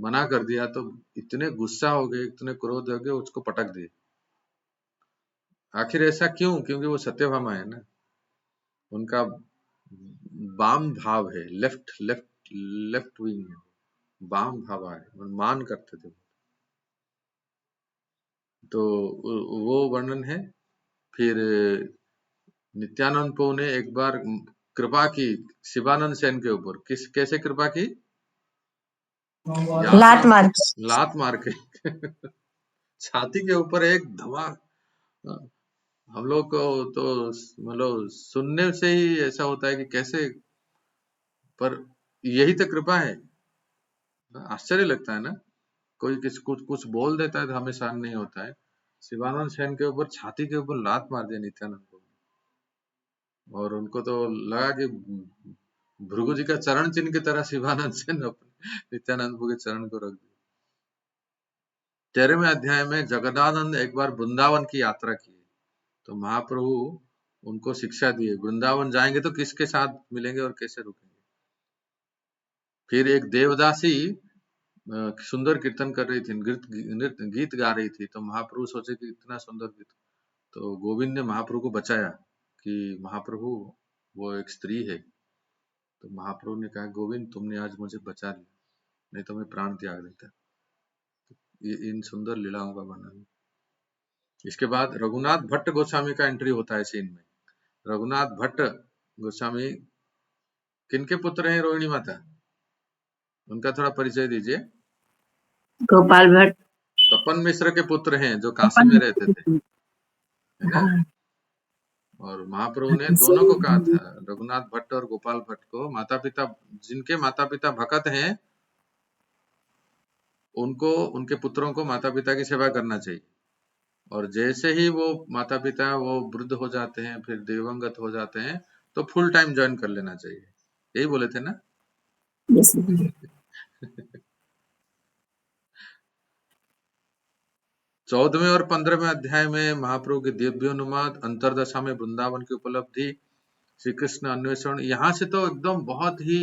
मना कर दिया तो इतने गुस्सा हो गए, इतने क्रोध हो गए, उसको पटक दिए। आखिर ऐसा क्यों? क्योंकि वो सत्यभामा है ना, उनका वाम भाव है, लेफ्ट विंग है, वाम भाव है, मान करते थे, तो वो वर्णन है। फिर नित्यानंद प्रभु ने एक बार कृपा की शिवानंद सेन के ऊपर, कैसे कृपा की? लात मार के छाती के ऊपर एक धमाक। हम लोग को तो मतलब सुनने से ही ऐसा होता है कि कैसे, पर यही तो कृपा है। आश्चर्य लगता है ना, कोई कुछ बोल देता है तो हमें सहन नहीं होता है। शिवानंद सेन के ऊपर छाती के ऊपर लात मार दिया नित्यानंद को, और उनको तो लगा कि भृगु जी का चरण चिन्ह की तरह शिवानंद सेन नित्यानंद के चरण को रख दिया। 13वें अध्याय में जगदानंद एक बार वृंदावन की यात्रा की, तो महाप्रभु उनको शिक्षा दिए वृंदावन जाएंगे तो किसके साथ मिलेंगे और कैसे रुकेंगे। फिर एक देवदासी सुंदर कीर्तन कर रही थी, गीत गा रही थी, तो महाप्रभु सोचे कि इतना सुंदर गीत, तो गोविंद ने महाप्रभु को बचाया कि महाप्रभु वो एक स्त्री है। तो महाप्रभु ने कहा, गोविंद तुमने आज मुझे बचा लिया, नहीं तो मैं प्राण त्याग देता। ये इन सुंदर लीलाओं का वर्णन। इसके बाद रघुनाथ भट्ट गोस्वामी का एंट्री होता है सीन में। रघुनाथ भट्ट गोस्वामी किनके पुत्र हैं रोहिणी माता? उनका थोड़ा परिचय दीजिए। गोपाल भट्ट तपन मिश्र के पुत्र हैं, जो काशी में रहते थे, है ना? और महाप्रभु ने दोनों को कहा था, रघुनाथ भट्ट और गोपाल भट्ट को, माता पिता जिनके माता पिता भक्त हैं उनको, उनके पुत्रों को माता पिता की सेवा करना चाहिए। और जैसे ही वो माता पिता वो वृद्ध हो जाते हैं, फिर दिवंगत हो जाते हैं, तो फुल टाइम ज्वाइन कर लेना चाहिए। यही बोले थे ना? Yes. 14वें और 15वें अध्याय में महाप्रभु की दिव्योन्माद, अंतरदशा में वृंदावन की उपलब्धि, श्री कृष्ण अन्वेषण, यहाँ से तो एकदम बहुत ही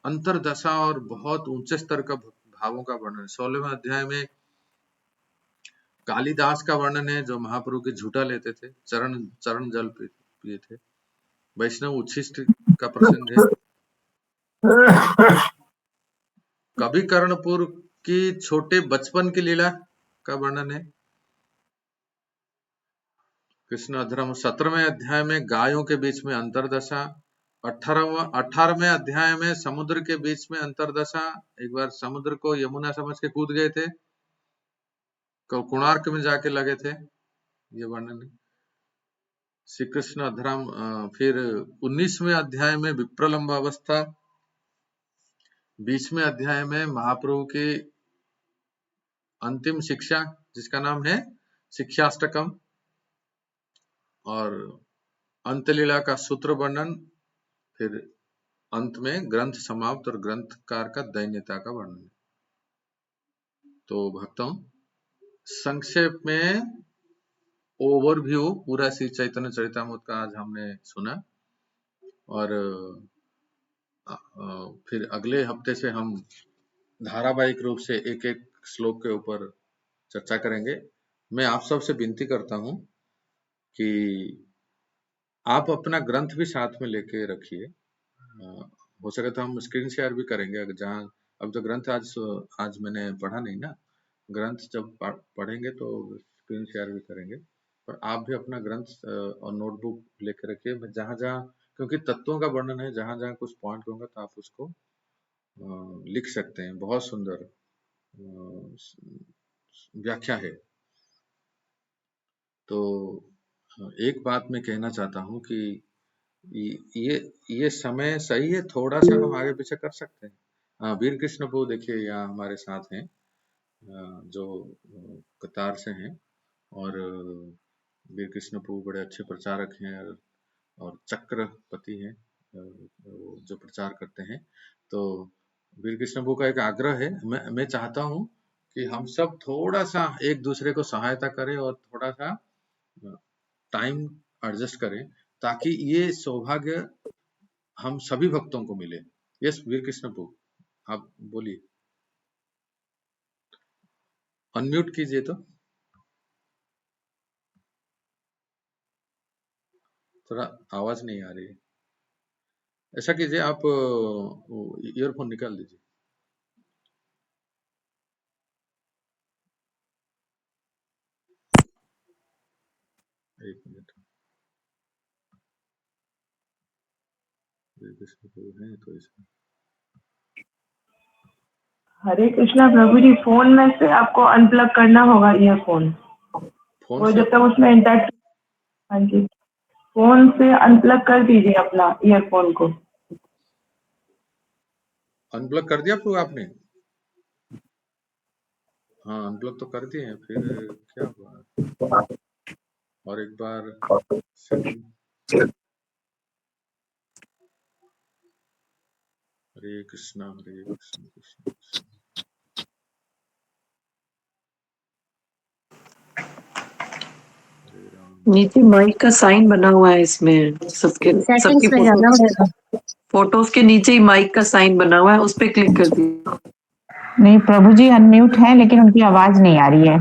अंतरदशा और बहुत ऊंचे स्तर का भावों का वर्णन। 16वें अध्याय में कालिदास का वर्णन है, जो महाप्रभु की झूठा लेते थे, चरण जल पिए थे। वैष्णव उच्छिष्ट का प्रसंग है। कवि कर्णपुर की छोटे बचपन की लीला का वर्णन है। कृष्ण अधर्म। 17वें अध्याय में गायों के बीच में अंतरदशा। 18वें अध्याय में समुद्र के बीच में अंतरदशा। एक बार समुद्र को यमुना समझ के कूद गए थे, कोणार्क में जाके लगे थे, ये वर्णन है। श्री कृष्ण अधर्म। फिर 19वें अध्याय में विप्रलंब अवस्था। 20वें अध्याय में महाप्रभु की अंतिम शिक्षा, जिसका नाम है शिक्षाष्टकम, और अंतलीला का सूत्र वर्णन। फिर अंत में ग्रंथ समाप्त और ग्रंथकार का दैन्यता का वर्णन। तो भक्तों, संक्षेप में ओवरव्यू पूरा श्री चैतन्य चरितामृत का आज हमने सुना, और फिर अगले हफ्ते से हम धारावाहिक रूप से एक एक श्लोक के ऊपर चर्चा करेंगे। मैं आप सबसे विनती करता हूं कि आप अपना ग्रंथ भी साथ में लेके रखिए। हो सके तो हम स्क्रीन शेयर भी करेंगे, अगर जहाँ अब तो ग्रंथ आज मैंने पढ़ा नहीं ना, ग्रंथ जब पढ़ेंगे तो स्क्रीन शेयर भी करेंगे। पर आप भी अपना ग्रंथ और नोटबुक लेके रखिए, जहाँ जहाँ, क्योंकि तत्वों का वर्णन है, जहाँ जहाँ कुछ पॉइंट होगा तो आप उसको लिख सकते हैं। बहुत सुंदर व्याख्या है। तो एक बात मैं कहना चाहता हूँ कि ये समय सही है, थोड़ा सा हम आगे पीछे कर सकते हैं। वीर कृष्ण प्रभु देखिए यहाँ हमारे साथ हैं, जो कतार से हैं, और वीर कृष्ण प्रभु बड़े अच्छे प्रचारक हैं और चक्रपति हैं, जो प्रचार करते हैं। तो वीर कृष्ण प्रभु का एक आग्रह है, मैं चाहता हूँ कि हम सब थोड़ा सा एक दूसरे को सहायता करें और थोड़ा सा टाइम एडजस्ट करें, ताकि ये सौभाग्य हम सभी भक्तों को मिले। यस वीर कृष्ण प्रभु, आप बोलिए, अनम्यूट कीजिए। तो थोड़ा आवाज नहीं आ रही है। ऐसा कीजिए, आप ईयरफोन निकाल दीजिए। एक मिनट, कृष्ण प्रभु हैं तो इसमें हरे कृष्णा प्रभु जी, फोन में से आपको अनप्लग करना होगा ईयरफोन, वो जब तक उसमें इंटैक्ट। हाँ जी, फोन से अनप्लग कर दीजिए अपना ईयरफोन को। अनप्लग कर दिया प्रभु आपने? हाँ, अनप्लग तो कर दिए हैं, फिर क्या हुआ? और एक बार सेटिंग। हरे कृष्णा कृष्ण कृष्ण। नीचे माइक का साइन बना हुआ है इसमें सबकी फोटोज के नीचे ही माइक का साइन बना हुआ है, उस पे क्लिक कर दीजिए। नहीं, प्रभु जी अनम्यूट है लेकिन उनकी आवाज नहीं आ रही है।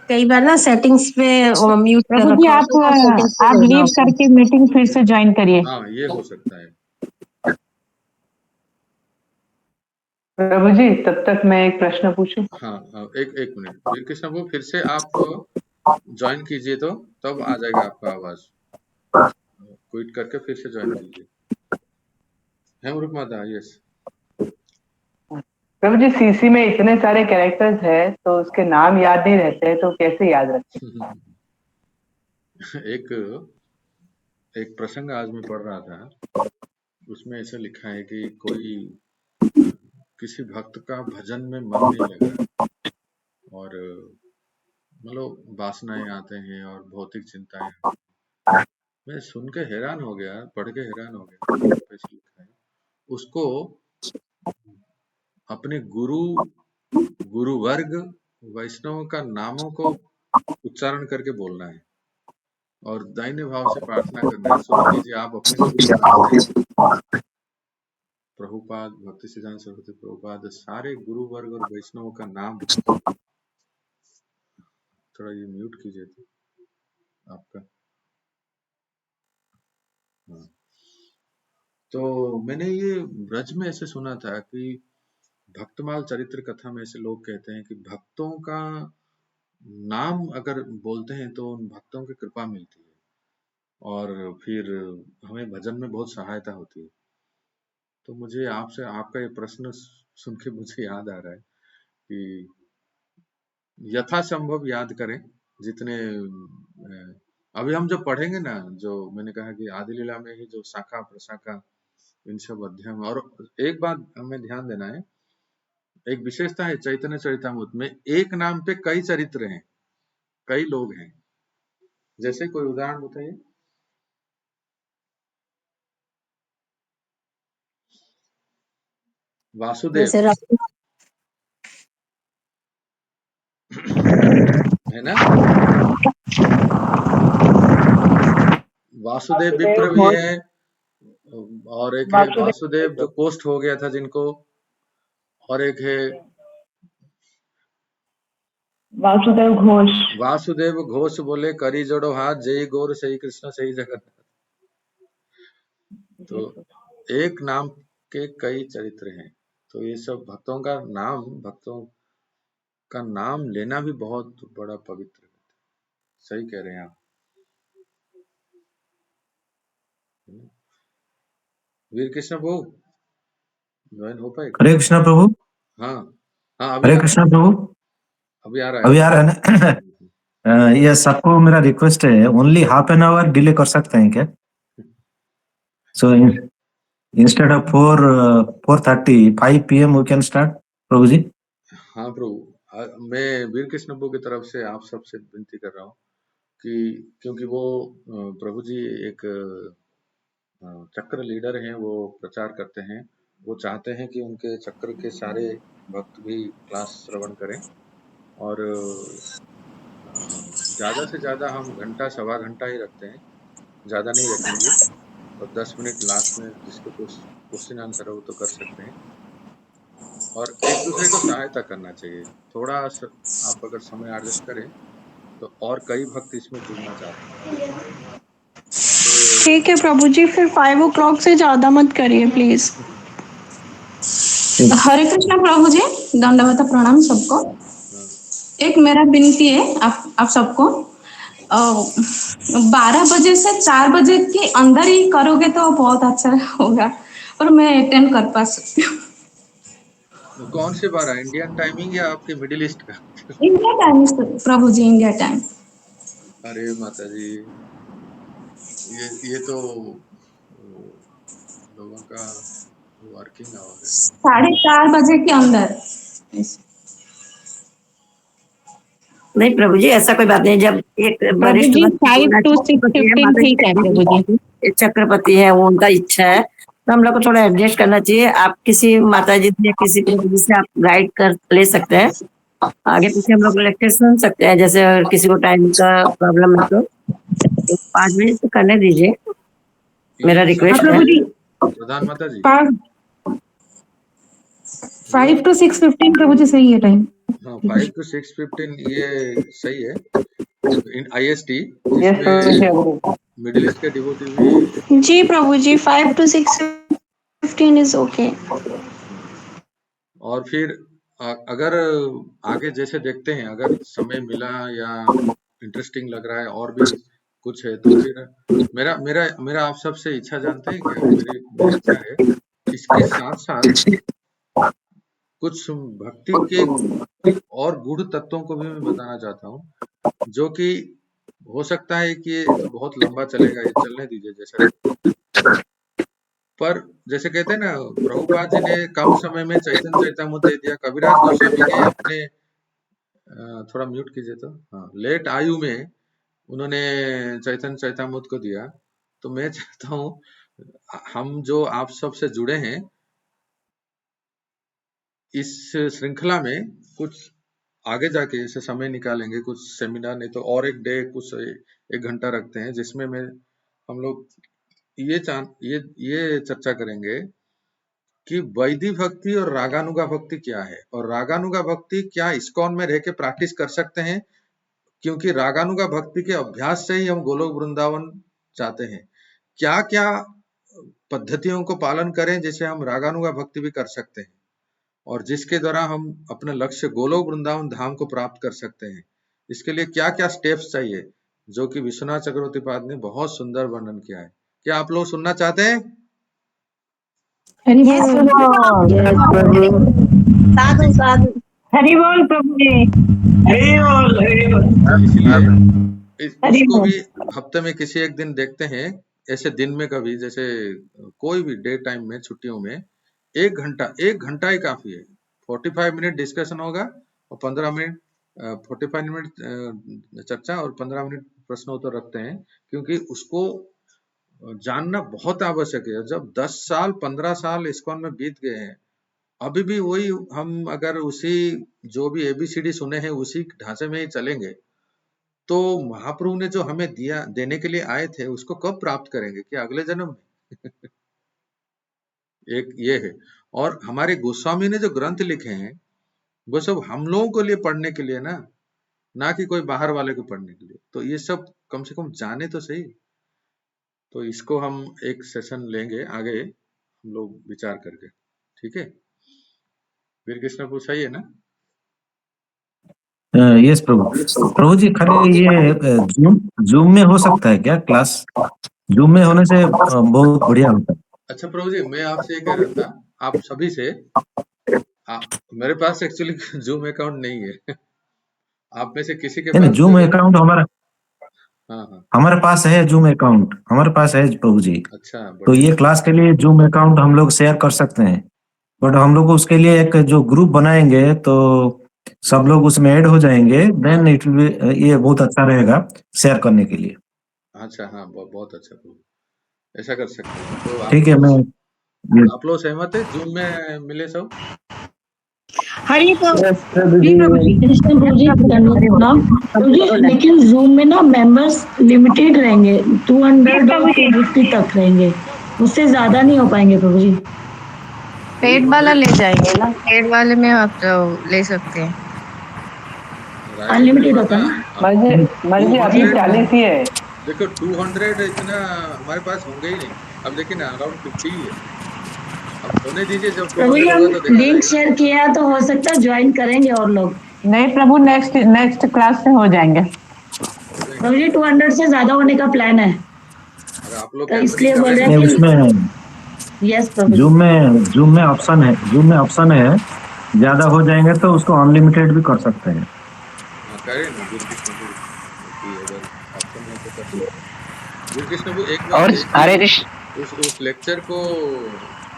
कई बार ना सेटिंग्स पे म्यूट कर प्रभु जी आप लीव करके मीटिंग फिर से ज्वाइन करिए। हाँ, ये हो सकता है। प्रभु जी तब तक मैं एक प्रश्न पूछूं? हाँ, एक मिनट वीर कृष्ण वो फिर से आप ज्वाइन कीजिए तो तब आ जाएगा आपका आवाज। क्विट करके फिर से ज्वाइन कीजिए। हेमरुख माता, यस। प्रभु जी सीसी में इतने सारे कैरेक्टर्स हैं तो उसके नाम याद नहीं रहते हैं, तो कैसे याद रखें? एक प्रसंग आज मैं पढ़ रहा था, उसमें ऐसा लिखा है कि कोई किसी भक्त का भजन में मन नहीं लग रहा और मतलब वासनाएं आते हैं और भौतिक चिंताएं। मैं सुन के हैरान हो गया, पढ़ के हैरान हो गया। ऐसा लिखा है उसको अपने गुरुवर्ग वैष्णव का नामों को उच्चारण करके बोलना है और दाहिने भाव से प्रार्थना करना है। सुन लीजिए आप अपने गुरु के नाम से, प्रभुपाद, भक्ति सिद्धांत सरस्वती प्रभुपाद, सारे गुरु वर्ग और वैष्णव का नाम। थोड़ा ये म्यूट कीजिए तो आपका। हाँ, तो मैंने ये ब्रज में ऐसे सुना था कि भक्तमाल चरित्र कथा में ऐसे लोग कहते हैं कि भक्तों का नाम अगर बोलते हैं तो उन भक्तों की कृपा मिलती है और फिर हमें भजन में बहुत सहायता होती है। तो मुझे आपसे आपका ये प्रश्न सुन के मुझे याद आ रहा है कि यथासंभव याद करें जितने। अभी हम जो पढ़ेंगे ना, जो मैंने कहा कि आदि लीला में ही जो शाखा प्रशाखा इन सब अध्याय में, और एक बात हमें ध्यान देना है, एक विशेषता है चैतन्य चरितामृत में, एक नाम पे कई चरित्र हैं, कई लोग हैं। जैसे कोई उदाहरण बताइए। वासुदेव है ना, वासुदेव विप्र भी है और एक है वासुदेव जो पोस्ट हो गया था जिनको, और एक है वासुदेव घोष बोले करी जोड़ो हाथ, जय गौर सही कृष्ण सही जगन्नाथ। तो एक नाम के कई चरित्र हैं। तो ये सब भक्तों का नाम लेना भी बहुत बड़ा पवित्र है। सही कह रहे हैं आप। वीर कृष्ण प्रभु ज्वाइन हो पाए? हरे कृष्णा प्रभु। हाँ हाँ, हरे कृष्णा प्रभु। अभी आ रहा है ना। ये सबको मेरा रिक्वेस्ट है, only half an hour delay कर सकते हैं क्या? So instead of 4:30 5 PM we can start प्रभु जी। हाँ प्रभु, मैं वीर कृष्ण प्रभु की तरफ से आप सबसे विनती कर रहा हूँ कि क्योंकि वो प्रभु जी एक चक्र लीडर हैं, वो प्रचार करते हैं, वो चाहते हैं कि उनके चक्र के सारे भक्त भी क्लास श्रवण करें और ज्यादा से ज्यादा हम घंटा सवा घंटा ही रखते हैं, ज्यादा नहीं रखेंगे। और 10 मिनट लास्ट में जिसको कुछ क्वेश्चन आंसर हो तो कर सकते हैं और एक दूसरे को सहायता करना चाहिए। थोड़ा आप अगर समय एडजस्ट करें तो और कई भक्त इसमें जुड़ना चाहते हैं। ठीक है प्रभु जी, फिर 5 o'clock से ज्यादा मत करिए प्लीज। हरे कृष्णा प्रभु जी, दंडवत प्रणाम सबको। एक मेरा विनती है आप सबको, 12 बजे से 4 बजे के अंदर ही करोगे तो बहुत अच्छा होगा और मैं अटेंड कर पा सकती हूँ। कौन सी 12? इंडियन टाइमिंग या आपके मिडिल ईस्ट का? इंडिया टाइम प्रभु जी, इंडिया टाइम। अरे माता जी, ये तो लोगों का वर्किंग आवर है। 4:30 बजे के अंदर। नहीं प्रभु जी, ऐसा कोई बात नहीं। जब एक वरिष्ठ चक्रपति है, वो उनका इच्छा है तो हम लोग को थोड़ा एडजस्ट करना चाहिए। आप किसी माता जी या किसी प्रभु जी से आप गाइड कर ले सकते हैं, आगे पीछे हम लोग लेक्चर सुन सकते हैं, जैसे अगर किसी को टाइम का प्रॉब्लम है तो। 5 बजे से करने दीजिए, मेरा रिक्वेस्ट है। प्रधान माता जी 5 to 6:15 प्रभु जी सही है टाइम। हाँ 5 to 6:15 ये सही है इन IST, मिडिल ईस्ट के डिवोटी भी। जी प्रभु जी 5 to 6:15 इज ओके। और फिर अगर आगे जैसे देखते हैं, अगर समय मिला या इंटरेस्टिंग लग रहा है और भी कुछ है तो फिर मेरा मेरा मेरा आप सबसे इच्छा जानते हैं क्या? मेरी इच्छा है इसके साथ साथ कुछ भक्ति के और गूढ़ तत्वों को भी मैं बताना चाहता हूँ, जो कि हो सकता है कि ये तो बहुत लंबा चलेगा, ये चलने दीजिए जैसा। पर जैसे कहते हैं ना, प्रभुपाद जी ने कम समय में चैतन्य चैतामृत दे दिया। कबीरदास गोस्वामी ने अपने थोड़ा म्यूट कीजिए तो, हाँ, लेट आयु में उन्होंने चैतन्य चैतामृत को दिया। तो मैं चाहता हूँ हम जो आप सब से जुड़े हैं इस श्रृंखला में कुछ आगे जाके इसे समय निकालेंगे, कुछ सेमिनार नहीं तो और एक डे कुछ 1 घंटा रखते हैं, जिसमें मैं हम लोग ये चर्चा करेंगे कि वैदिक भक्ति और रागानुगा भक्ति क्या है, और रागानुगा भक्ति क्या इस्कॉन में रह के प्रैक्टिस कर सकते हैं, क्योंकि रागानुगा भक्ति के अभ्यास से ही हम गोलोक वृंदावन चाहते हैं। क्या क्या पद्धतियों को पालन करें जिसे हम रागानुगा भक्ति भी कर सकते हैं, और जिसके द्वारा हम अपने लक्ष्य गोलोक वृंदावन धाम को प्राप्त कर सकते हैं। इसके लिए क्या क्या स्टेप्स चाहिए, जो कि विश्वनाथ चक्रवर्ती पाद ने बहुत सुंदर वर्णन किया है। क्या आप लोग सुनना चाहते हैं? हरि बोल प्रभु जी। इसको भी हफ्ते में किसी एक दिन देखते हैं, ऐसे दिन में कभी, जैसे कोई भी डे टाइम में, छुट्टियों में 1 घंटा ही काफी है। 45 मिनट डिस्कशन होगा और 15 मिनट 45 मिनट चर्चा और 15 मिनट प्रश्नोत्तर रखते हैं, क्योंकि उसको जानना बहुत आवश्यक है। जब 10 साल 15 साल इस्कॉन में बीत गए हैं, अभी भी वही हम अगर उसी जो भी ABCD सुने हैं उसी ढांचे में ही चलेंगे तो महाप्रभु ने जो हमें दिया, देने के लिए आए थे, उसको कब प्राप्त करेंगे? क्या अगले जन्म में? एक ये है। और हमारे गोस्वामी ने जो ग्रंथ लिखे हैं वो सब हम लोगों के लिए पढ़ने के लिए ना कि कोई बाहर वाले को पढ़ने के लिए। तो ये सब कम से कम जाने तो सही। तो इसको हम एक सेशन लेंगे आगे, हम लोग विचार करके, ठीक है? वीर कृष्ण पूछा ही है ना? यस प्रभु जी, खाली ये जूम में हो सकता है क्या क्लास? जूम में होने से बहुत बढ़िया होता है। अच्छा प्रभु जी, मैं आपसे ये कह रहा था, आप सभी से, मेरे पास एक्चुअली जूम अकाउंट नहीं है। आप में से किसी के पास जूम अकाउंट हमारा? हाँ हमारे पास है जूम अकाउंट, हमारे पास है प्रभु जी। अच्छा, तो ये क्लास के लिए जूम अकाउंट हम लोग शेयर कर सकते हैं, बट हम लोग उसके लिए एक जो ग्रुप बनाएंगे तो सब लोग उसमें ऐड हो जाएंगे, देन इट विल बी, ये बहुत अच्छा रहेगा शेयर करने के लिए। अच्छा, हाँ, बहुत अच्छा प्रभु, ऐसा कर सकते हैं। तो ठीक है, मैं आप लोग सहमत है जूम में मिले सब? हरी प्रभु जी, लेकिन जूम में ना मेंबर्स लिमिटेड रहेंगे, 250 तक रहेंगे, उससे ज्यादा नहीं हो पाएंगे प्रभु जी। पेड वाला ले जाएंगे ना, पेड वाले में आप तो ले सकते हैं, अनलिमिटेड होता है ना। मर्जी अभी 40 ही है। देखो 200 इतना हमारे पास होंगे ही नहीं। अब देखिए ना, अराउंड 50 ही है। अब होने दीजिए, जब प्रभु जी हम लिंक शेयर किया तो हो सकता है ज्वाइन करेंगे और लोग। नहीं प्रभु, नेक्स्ट क्लास में हो जाएंगे प्रभु जी। 200 से ज्यादा होने का प्लान है, आप लोग तो इसलिए बोल रहे हैं उसमें यस प्रभु। जूम में ऑप्शन है, ज्यादा हो जाएंगे तो उसको अनलिमिटेड भी कर सकते हैं। और हरे उस लेक्चर को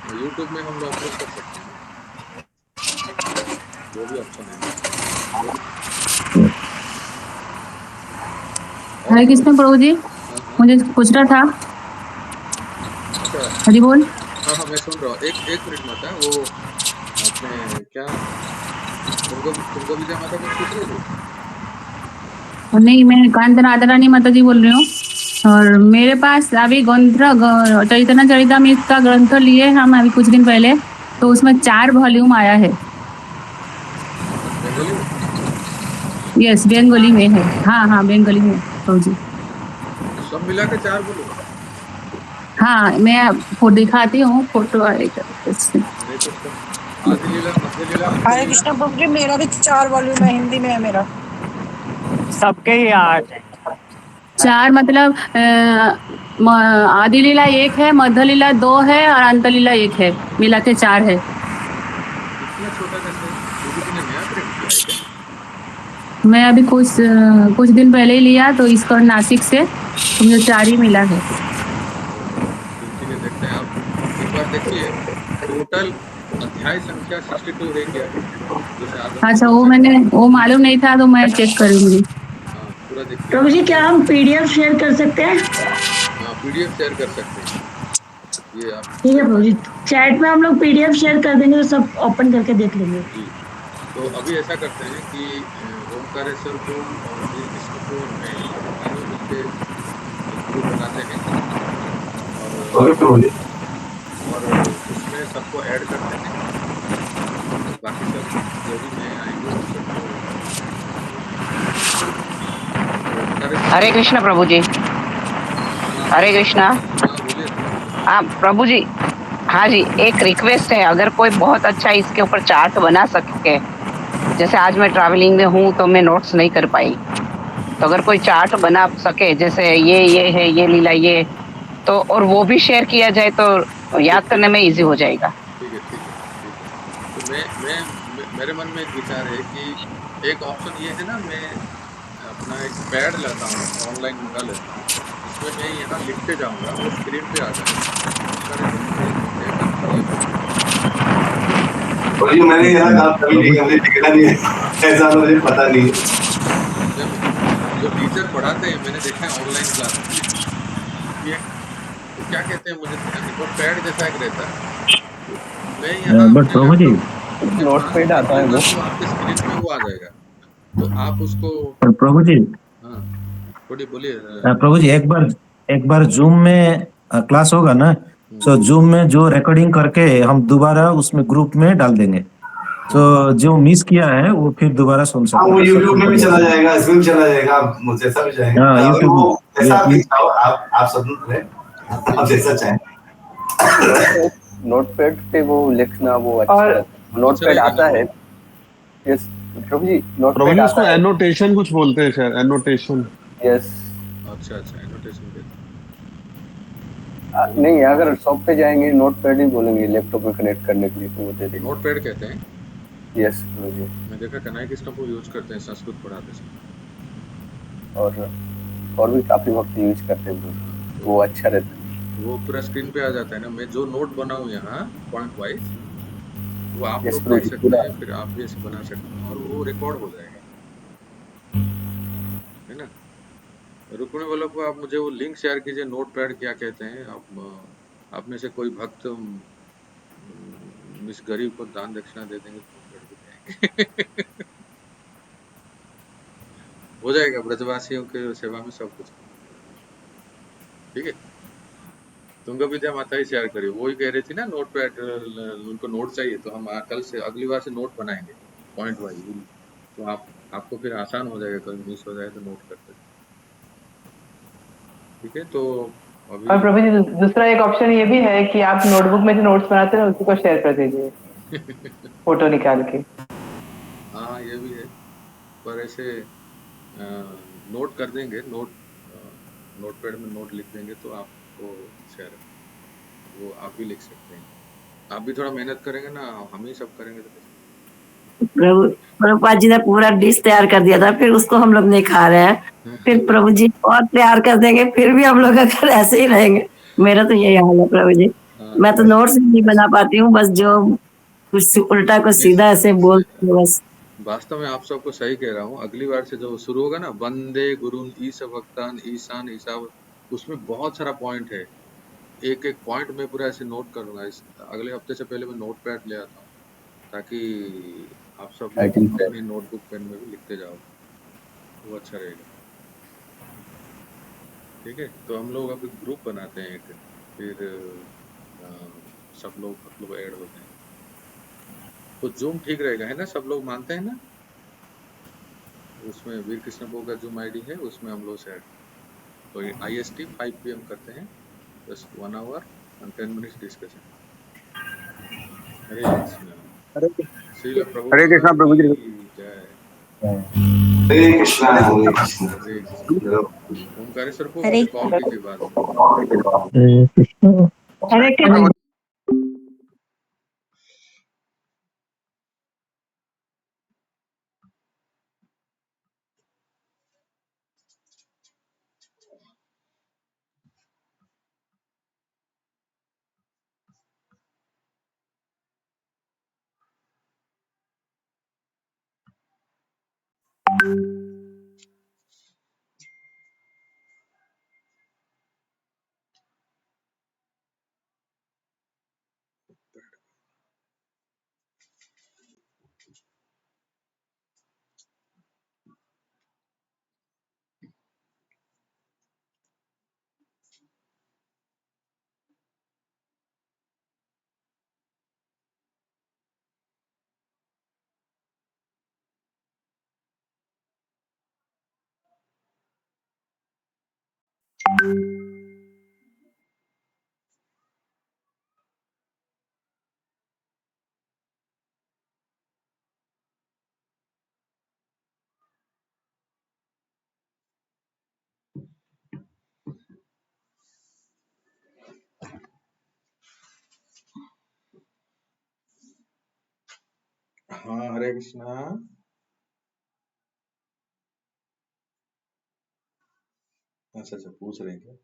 YouTube में हम लोग अपलोड कर सकते हैं, जो भी ऑप्शन है। हरे कृष्ण प्रभु जी, मुझे पूछना था। हरि बोल। हाँ, मैं सुन रहा हूँ। एक मिनट माता, वो आपने क्या तुमको विजय माता को पूछ रहे थे? नहीं, मैं कांतना आदरानी माता जी बोल रही हूँ। और मेरे पास अभी चैतन्य चरितमृत का ग्रंथ लिए हम अभी कुछ दिन पहले, तो उसमें 4 वॉल्यूम आया है। बंगाली में? यस, बंगाली में है। हाँ, बंगाली में प्रभु जी। सब मिला के 4 बोलो। हाँ, मैं फोटो दिखाती हूँ, फोटो आएगा। नहीं तो सब आदि लीला, मध्य लीला, अंत हरे लीला। कृष्ण प्रभु जी, मेरा भी 4 वॉल्यूम है, हिंदी में है मेरा। सबके ही 8 4 मतलब आदि लीला 1 है, मध्य लीला 2 है और अंत लीला 1 है, मिला के 4 है। इतना छोटा कैसे? क्योंकि तूने नया प्रिंट किया है क्या? मैं अभी कुछ दिन पहले ही लिया, तो इसको नासिक से तो मुझे 4 ही मिला है। ठीक है, देखते हैं। आप एक बार देखिए टोटल अध्याय संख्या 62 है क्या? जैसे आगम अच्छा, वो मालूम नहीं था, तो मैं चेक करूंगी। हाँ, पूरा देखिए। प्रभु जी, क्या हम पीडीएफ शेयर कर सकते हैं? हाँ, पीडीएफ शेयर कर सकते हैं। ये आप ठीक है प्रभु जी, चैट में हम लोग पीडीएफ शेयर कर देंगे, तो सब ओपन करके देख लेंगे। जी। तो अभी ऐसा करते हैं कि ओमकारेश्वर को और वीर कृष्ण को और मैं तीनों मिलके एक ग्रुप बनाते हैं और उसमें सबको ऐड करते हैं और बाकी सब जो भी नए आएंगे उन सबको हरे कृष्ण प्रभु जी। हरे कृष्णा। बोलिए। हाँ प्रभु जी, हाँ जी, एक रिक्वेस्ट है, अगर कोई बहुत अच्छा इसके ऊपर चार्ट बना सके, जैसे आज मैं ट्रैवलिंग में हूँ तो मैं नोट्स नहीं कर पाई, तो अगर कोई चार्ट बना सके, जैसे ये है, ये लीला ये, तो और वो भी शेयर किया जाए तो याद करने में इजी हो जाएगा। ठीक है। तो मेरे मन में एक विचार है कि एक ऑप्शन ये है ना, मैं अपना एक पैड लेता हूँ, ऑनलाइन मंगा लेता हूँ, इसमें मैं यहाँ लिखते जाऊंगा, वो स्क्रीन पे आ जाएगा। मैंने यहाँ काम कभी नहीं कभी लिखना नहीं है, ऐसा मुझे पता नहीं है। जो टीचर पढ़ाते हैं, मैंने देखा है ऑनलाइन क्लास में, ये क्या कहते हैं मुझे ध्यान नहीं, वो पैड जैसा एक रहता है, मैं यहाँ but Prabhu ji, notepad आता है वो, तो आपके स्क्रीन पे वो आ जाएगा, तो आप उसको। प्रभु जी, हाँ, बोलिए। प्रभु जी, एक बार जूम में क्लास होगा ना, तो जूम में जो रिकॉर्डिंग करके हम दोबारा उसमें ग्रुप में डाल देंगे, तो जो मिस किया है वो फिर दोबारा सुन सकते हैं। वो यूट्यूब में भी चला जाएगा, इसमें भी चला जाएगा, आप मुझे सब जाएगा। हाँ, यूट्यूब ऐसा आप स्वतंत्र हैं, आप जैसा चाहें। नोटपैड पे वो लिखना वो अच्छा, नोटपैड आता है। यस प्रभु जी, नोटपैड उसको एनोटेशन कुछ बोलते हैं शायद, एनोटेशन। यस। अच्छा, एनोटेशन कहते हैं। नहीं, अगर शॉप पे जाएंगे नोटपैड ही बोलेंगे, लैपटॉप में कनेक्ट करने के लिए, तो वो दे देंगे। नोटपैड कहते हैं। यस प्रभु जी। मैं देखा कन्हैया कृष्ण को यूज करते हैं संस्कृत पढ़ाते समय, और भी काफी वक्त यूज करते हैं, वो अच्छा रहता है। वो पूरा स्क्रीन पे आ जाता है ना, मैं जो नोट बनाऊं यहाँ पॉइंट वाइज, वो आप लोग देख सकते हैं, फिर आप भी ऐसे बना सकते हैं और वो रिकॉर्ड हो जाएगा, है ना। रुक्मिणी वालों को आप मुझे वो लिंक शेयर कीजिए, नोटपैड क्या कहते हैं। आप में से कोई भक्त इस गरीब को दान दक्षिणा दे देंगे हो जाएगा, ब्रजवासियों के सेवा में सब कुछ। ठीक है, तुंगा विद्या माता ही शेयर करिए, वो ही कह रही थी ना नोटपैड, उनको नोट चाहिए, तो हम कल से अगली बार से नोट बनाएंगे पॉइंट वाइज, तो आपको फिर आसान हो जाएगा, कभी मिस हो जाए तो नोट कर सकते। ठीक है, तो अभी और प्रभु जी, दूसरा एक ऑप्शन ये भी है कि आप नोटबुक में जो नोट्स बनाते हैं उसी को शेयर कर दीजिए फोटो निकाल के। हाँ, ये भी है, पर ऐसे नोट कर देंगे, नोटपैड में नोट लिख देंगे तो आपको शेयर, वो आप भी लिख सकते हैं। आप भी थोड़ा मेहनत करेंगे ना, हम ही सब करेंगे तो प्रभुपाद जी ने पूरा डिश तैयार कर दिया था, फिर उसको हम लोग नहीं खा रहे हैं, फिर प्रभु जी और तैयार कर देंगे, फिर भी हम लोग अगर ऐसे ही रहेंगे, मेरा तो यही हाल है प्रभु जी। मैं तो नोट्स नहीं बना पाती हूँ, बस जो कुछ उल्टा कुछ सीधा ऐसे बोलती हूँ बस। वास्तव में आप सबको सही कह रहा हूँ, अगली बार से जो शुरू होगा ना, वंदे गुरुन ईश भक्तान ईशान ईशाव, उसमें बहुत सारा पॉइंट है, एक एक पॉइंट में पूरा ऐसे नोट करूंगा। अगले हफ्ते से पहले मैं नोट पैड ले आता हूँ, ताकि आप सब अपनी नोटबुक पेन में भी लिखते जाओ, वो अच्छा रहेगा। ठीक है, तो हम लोग अभी ग्रुप बनाते हैं एक, फिर सब लोग ऐड होते हैं, तो जूम ठीक रहेगा, है ना? सब लोग मानते हैं ना? उसमें वीर कृष्ण का जूम आईडी है, उसमें हम लोग से ऐड, तो IST 5 PM करते हैं, बस 1 आवर and 10 minutes डिस्कशन। हरे कृष्णा। श्रील हरे प्रभुपाद कृष्णा प्रभु जी। की जय। हरे कृष्णा हरे कृष्णा। हरे कृष्णा। ओमकारेश्वर को हरे मुझे कॉल कीजिए बाद में। हरे कृष्ण। हाँ, हरे कृष्णा। अच्छा, पूछ रहे हैं क्या?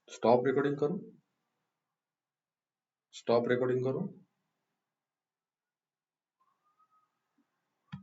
स्टॉप रिकॉर्डिंग करूं? स्टॉप रिकॉर्डिंग करूं?